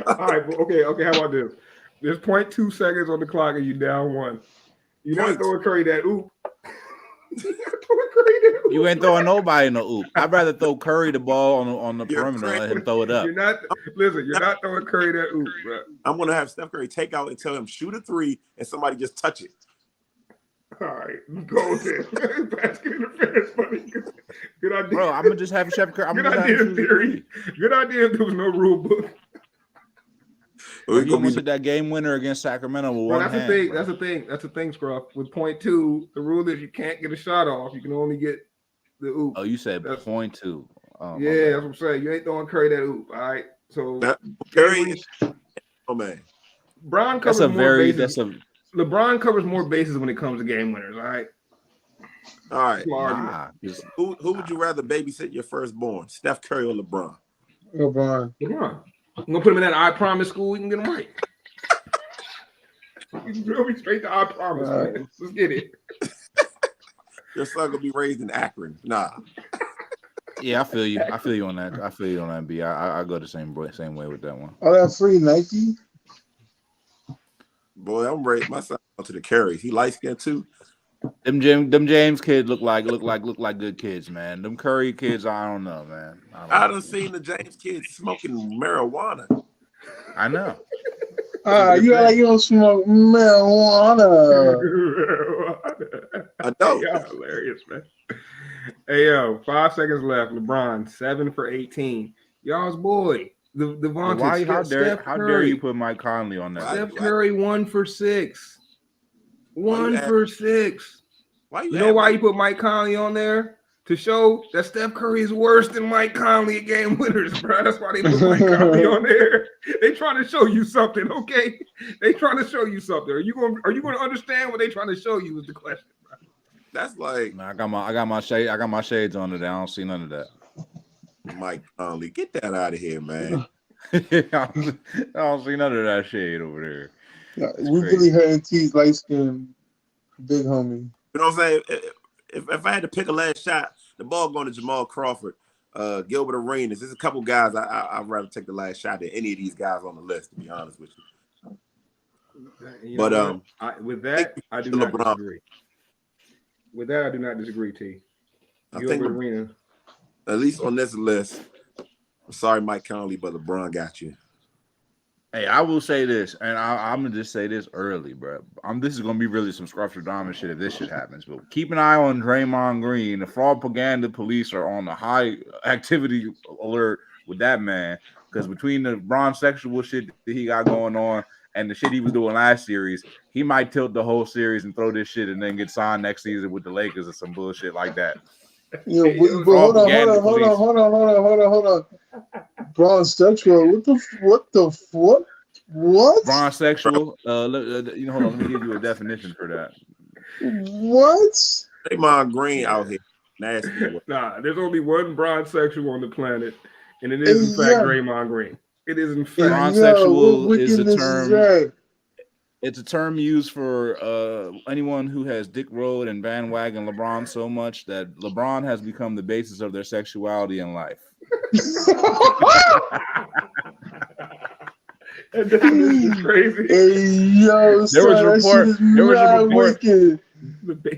All right, okay. How about this? There's 0.2 seconds on the clock and you down one. You're not throwing Curry that oop. You ain't throwing nobody in the oop. I'd rather throw Curry the ball on the perimeter and let him throw it up. You're not throwing Curry that oop, bro. I'm gonna have Steph Curry take out and tell him shoot a three and somebody just touch it. All right, go then. Basket interference, buddy. Good idea. Bro, I'm gonna just have Steph Curry. Good idea in theory. Good idea if there was no rule book. He almost hit that game winner against Sacramento with one hand. That's the thing, Scruff. With 0.2, the rule is you can't get a shot off. You can only get the oop. Oh, you said 0.2. Oh, yeah, that's what I'm saying. You ain't throwing Curry that oop. All right. So Curry, oh man, LeBron covers more bases when it comes to game winners. All right. All right. Who would you rather babysit your firstborn, Steph Curry or LeBron? LeBron. I'm gonna put him in that I Promise school. You can get him right. He's really straight to I Promise. Man. Let's get it. Your son gonna be raised in Akron. Nah. Yeah, I feel you. I feel you on that. I feel you on that. B. I go the same way with that one. Oh, that free Nike. Boy, I'm raised my son to the Currys. He light skinned too. Them James kids look like good kids, man. Them Curry kids, I don't know, man. I done seen the James kids smoking marijuana. I know. You act like you don't smoke marijuana. I know. Y'all hilarious, man. Hey, yo, 5 seconds left. LeBron, 7 for 18. Y'all's boy, the vaunted. How dare you put Mike Conley on that? Steph Curry, 1 for 6. 1 for 6. You know why you put Mike Conley on there? To show that Steph Curry is worse than Mike Conley at game winners, bro. That's why they put Mike Conley on there. They trying to show you something, okay? They trying to show you something. Are you going to understand what they trying to show you is the question, bro? That's like I got my shades on today. I don't see none of that. Mike Conley, get that out of here, man. I don't see none of that shade over there. Yeah, we really hurting T's light skin big homie. You know what I'm saying? If I had to pick a last shot, the ball going to Jamal Crawford, Gilbert Arenas. There's a couple guys I'd rather take the last shot than any of these guys on the list, to be honest with you. With that, I do not disagree. With that, I do not disagree, T. Gilbert Arenas. At least on this list, I'm sorry, Mike Conley, but LeBron got you. Hey, I will say this, and I'm gonna just say this early, bro. This is gonna be really some Scruffadama shit if this shit happens. But keep an eye on Draymond Green. The fraud propaganda police are on the high activity alert with that man, because between the LeBron sexual shit that he got going on and the shit he was doing last series, he might tilt the whole series and throw this shit and then get signed next season with the Lakers or some bullshit like that. Yo, but hold on. Braun sexual. What the fuck? What? Braun sexual. Hold on. Let me give you a definition for that. What? Draymond Green out here nasty. Nah, there's only one Bron sexual on the planet, and it is in fact Draymond Green. It is in fact. Bron sexual is a wickedness term. that? It's a term used for anyone who has dick rolled and bandwagon LeBron so much that LeBron has become the basis of their sexuality in life. That definition is crazy. Hey, yo,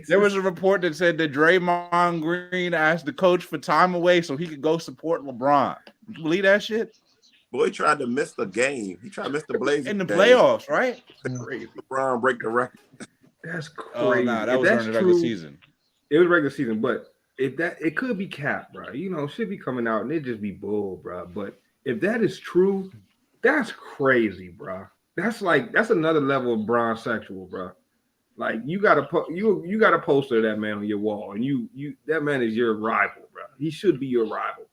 There was a report that said that Draymond Green asked the coach for time away so he could go support LeBron. You believe that shit? Boy tried to miss the game. He tried to miss the Blazers in the game. playoffs, right? Crazy. LeBron break the record. That's crazy. Oh, nah, that was during the regular season. It was regular season, but it could be cap, bro. Should be coming out and it just be bull, bro. But if that is true, that's crazy, bro. That's another level of Bron sexual, bro. Like you got a poster of that man on your wall, and you that man is your rival, bro. He should be your rival.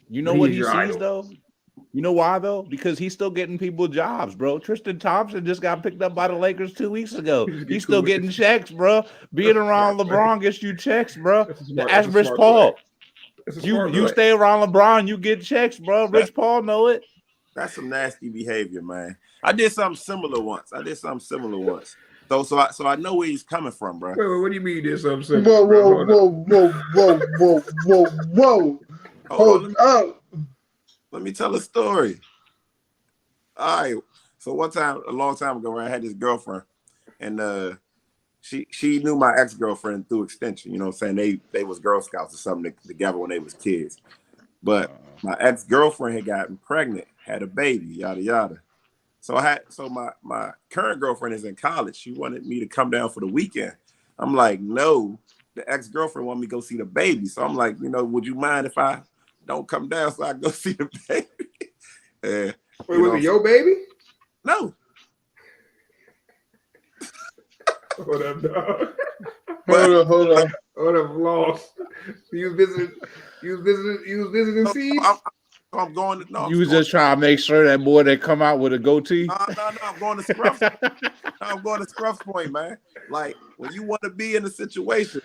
You know what he sees though? You know why though? Because he's still getting people jobs, bro. Tristan Thompson just got picked up by the Lakers 2 weeks ago. He's still getting checks, bro. Being around LeBron gets you checks, bro. Ask Rich Paul. You stay around LeBron, you get checks, bro. Rich Paul know it. That's some nasty behavior, man. I did something similar once. So I know where he's coming from, bro. Wait, what do you mean you did something similar? Whoa. Hold up. Let me tell a story. All right. So one time, a long time ago, I had this girlfriend, and she knew my ex-girlfriend through extension. You know what I'm saying? They was Girl Scouts or something together when they was kids. But my ex-girlfriend had gotten pregnant, had a baby, yada yada. So my current girlfriend is in college. She wanted me to come down for the weekend. I'm like, no. The ex-girlfriend wanted me to go see the baby. So I'm like, would you mind if I don't come down so I can go see the baby? Wait, was it your baby? No. Hold up, dog. Hold on. Hold up, lost. You was visiting Siege? I'm going to. No, you was just trying to make sure that boy that come out with a goatee. No. I'm going to Scruff's. I'm going to Scruff's Point, man. Like when you want to be in a situation,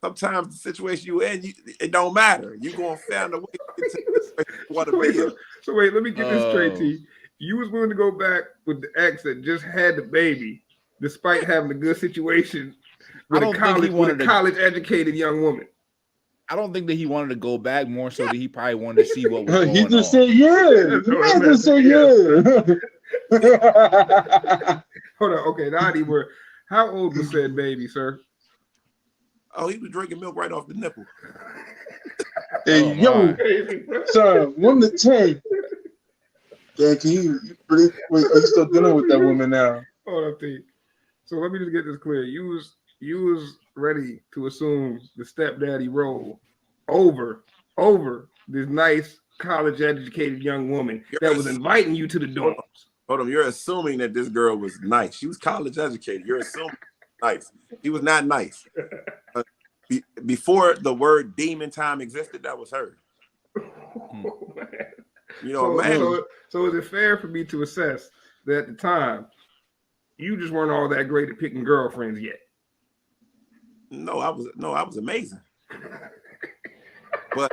sometimes the situation you in, it don't matter. You gonna find a way to get to the situation you want to be in. So wait, let me get this straight, T. You was willing to go back with the ex that just had the baby, despite having a good situation with a college educated young woman. I don't think that he wanted to go back, more so that he probably wanted to see what was going on. He just said yeah. The man just said yeah. Hold on. Okay, now how old was said baby, sir? Oh, he was drinking milk right off the nipple. Hey, yo, sir, 1 to 10. Yeah, can you wait, are you still dealing with that woman now? Hold up, T. So let me just get this clear. You was ready to assume the stepdaddy role over this nice college educated young woman that was inviting you to the dorms. Hold on, you're assuming that this girl was nice. She was college educated. You're assuming nice. She was not nice. Before the word demon time existed, that was her. Oh, man. So is it fair for me to assess that at the time you just weren't all that great at picking girlfriends yet? No, I was amazing. But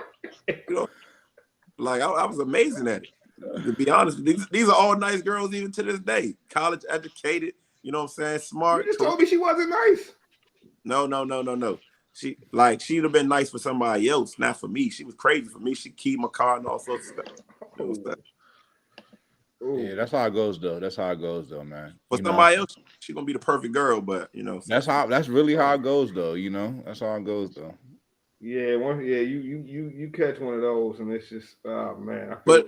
I was amazing at it. To be honest, these are all nice girls even to this day. College educated, you know what I'm saying? Smart. You just told me she wasn't nice. No. She'd have been nice for somebody else, not for me. She was crazy for me. She keyed my car and all sorts of stuff. Yeah, that's how it goes though, man. For somebody else, she's gonna be the perfect girl, but that's really how it goes though, That's how it goes though. Yeah, you catch one of those and it's just man. But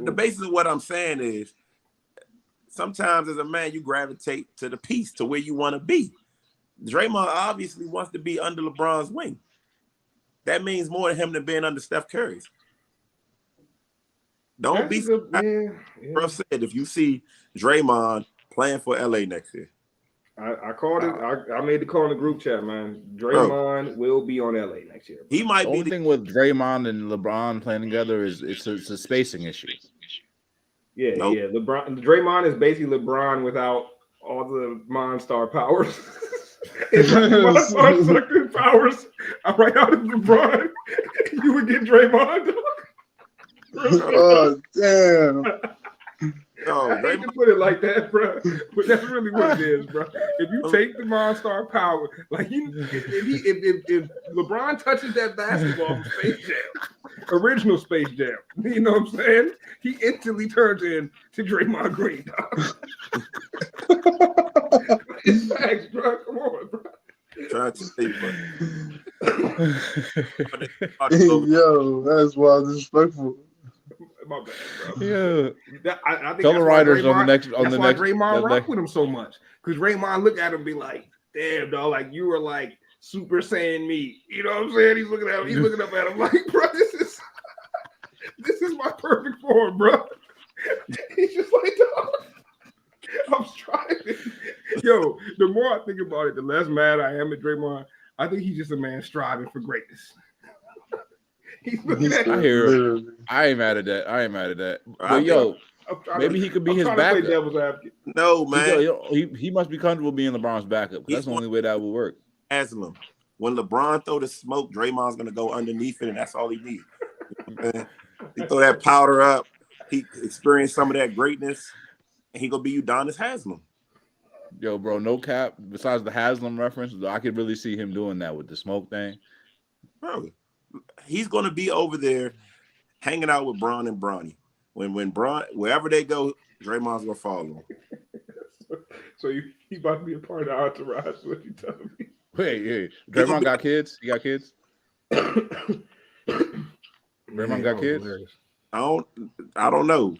the basis of what I'm saying is sometimes as a man, you gravitate to the piece to where you want to be. Draymond obviously wants to be under LeBron's wing. That means more to him than being under Steph Curry's. Don't be surprised. Bro said if you see Draymond playing for LA next year. I called it. I made the call in the group chat, man. Draymond will be on LA next year. He might The be only thing with Draymond and LeBron playing together is it's a spacing issue. Yeah, yeah. Draymond is basically LeBron without all the Monstar powers. If Monstar sucked his powers right out of LeBron, you would get Draymond. Oh damn! I hate to put it like that, bro, but that's really what it is, bro. If you take the Monstar power, like if LeBron touches that basketball from Space Jam, original Space Jam, you know what I'm saying? He instantly turns into Draymond Green, dog. It's facts, bro. Come on, bro. Trying to say, Yo, that's wild, disrespectful. My bad, bro. Yeah. I think Tell the writers Draymond, on the next. that's why Draymond rock with him so much. Because Draymond look at him and be like, damn, dog, like you were like Super Saiyan me. You know what I'm saying? He's looking at him, he's looking up at him like, bro, this is my perfect form, bro. He's just like, dog, I'm striving. Yo, the more I think about it, the less mad I am at Draymond. I think he's just a man striving for greatness. I hear. I ain't mad at that. But yo, maybe he could be his backup. No, man. He must be comfortable being LeBron's backup. That's the only way that will work. Aslam. When LeBron throw the smoke, Draymond's gonna go underneath it, and that's all he needs. He throw that powder up. He experienced some of that greatness, and he gonna be Udonis Haslem. Yo, bro, no cap. Besides the Haslam reference, I could really see him doing that with the smoke thing. Bro, he's gonna be over there hanging out with Bron and Bronny. When Bron, wherever they go, Draymond's gonna follow. So he about to be a part of the entourage. What you telling me? Hey, Draymond got kids? He got kids? Draymond got kids? I don't know.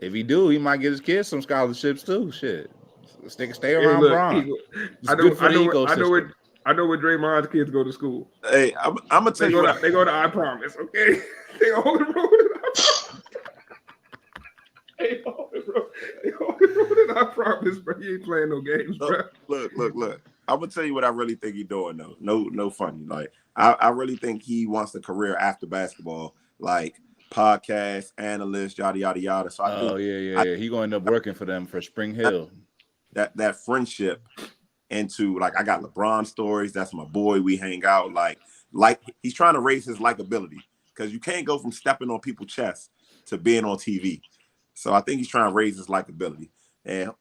If he do, he might get his kids some scholarships too. Shit, stay around Bron. I know where Draymond's kids go to school. Hey, I'm gonna tell you. They go to I Promise. Okay, they all enrolled in I Promise. They all enrolled in I Promise, bro. You ain't playing no games, bro. Look. I'm gonna tell you what I really think he's doing though. No funny. Like I really think he wants a career after basketball, like podcast, analyst, yada yada yada. So I think he gonna end up working for them for Spring Hill. That friendship into like I got LeBron stories. That's my boy. We hang out like he's trying to raise his likability because you can't go from stepping on people's chests to being on TV. So I think he's trying to raise his likability. And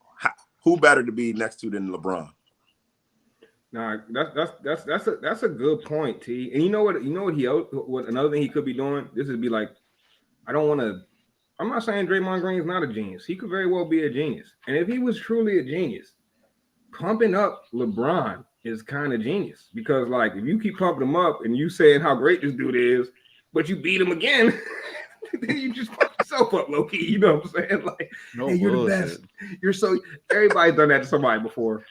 who better to be next to than LeBron? Nah, that's a good point, T. And you know what another thing he could be doing? This would be like, I'm not saying Draymond Green is not a genius. He could very well be a genius. And if he was truly a genius, pumping up LeBron is kind of genius. Because like if you keep pumping him up and you saying how great this dude is, but you beat him again, then you just pump yourself up low key. You know what I'm saying? Like, hey, you're the best. You're so everybody's done that to somebody before.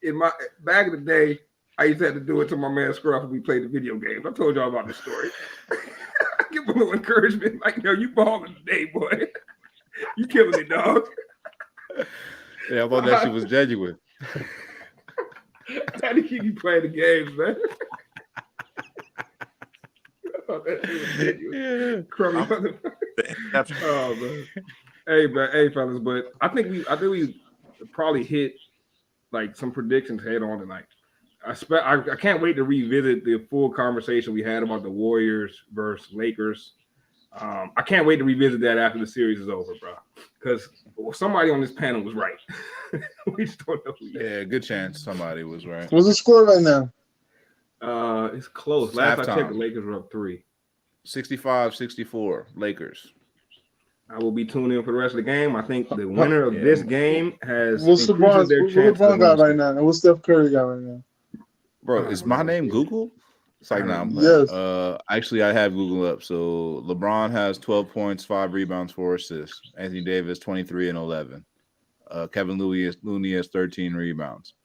In my back in the day, I used to have to do it to my man Scruff when we played the video games. I told y'all about this story. I give him a little encouragement, like, yo, you balling today, boy. You killing it, dog. Yeah, I thought that shit was genuine. I had to keep you playing the games, man. I thought that shit was genuine. Yeah. Crummy motherfucker. Oh man. Hey, fellas, but I think we probably hit like some predictions head on tonight. I can't wait to revisit the full conversation we had about the Warriors versus Lakers. I can't wait to revisit that after the series is over, bro. Because somebody on this panel was right. We just don't know who yet. Yeah, good chance somebody was right. What's the score right now? It's close. Last I checked, the Lakers were up 3. 65-64, Lakers. I will be tuned in for the rest of the game. I think the winner of this game has what's LeBron got right now? And what's Steph Curry got right now? Bro, is my name Google? It's like now I'm playing. Yes. Actually, I have Google up. So LeBron has 12 points, 5 rebounds, 4 assists. Anthony Davis 23 and 11. Kevin Looney has 13 rebounds.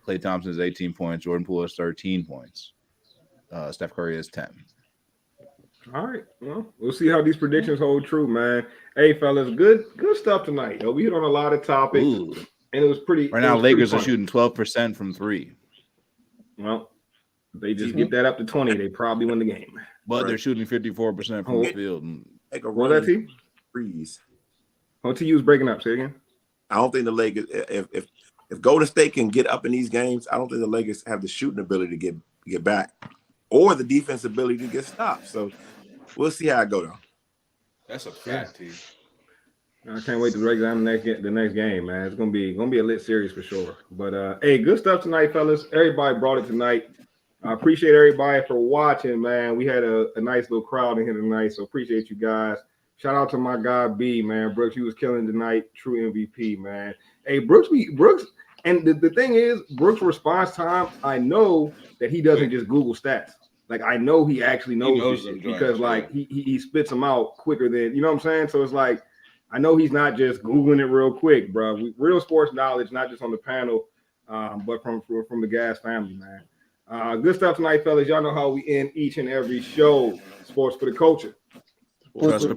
Klay Thompson has 18 points. Jordan Poole has 13 points. Steph Curry has 10. All right. Well, we'll see how these predictions hold true, man. Hey, fellas, good stuff tonight. Yo, we hit on a lot of topics, Ooh. and it was pretty. Right now, Lakers are shooting 12% from 3. Well, if they just get that up to 20, they probably win the game. But they're shooting 54% from the field. Take a What run that T? freeze. Oh, T was breaking up. Say again. I don't think the Lakers, if Golden State can get up in these games, I don't think the Lakers have the shooting ability to get back, or the defense ability to get stopped. So we'll see how it go down. That's a fact, T. I can't wait to break down the next game, man. It's gonna be a lit series for sure. But hey, good stuff tonight, fellas. Everybody brought it tonight. I appreciate everybody for watching, man. We had a nice little crowd in here tonight, so appreciate you guys. Shout out to my guy B, man. Brooks, you was killing tonight. True MVP, man. Hey, Brooks, and the thing is, Brooks' response time, I know that he doesn't just Google stats. Like, I know he actually knows this shit because, like, he spits them out quicker than, you know what I'm saying? So it's like, I know he's not just Googling it real quick, bro. Real sports knowledge, not just on the panel, but from the Gas family, man. Good stuff tonight, fellas. Y'all know how we end each and every show. Sports for the culture. Trust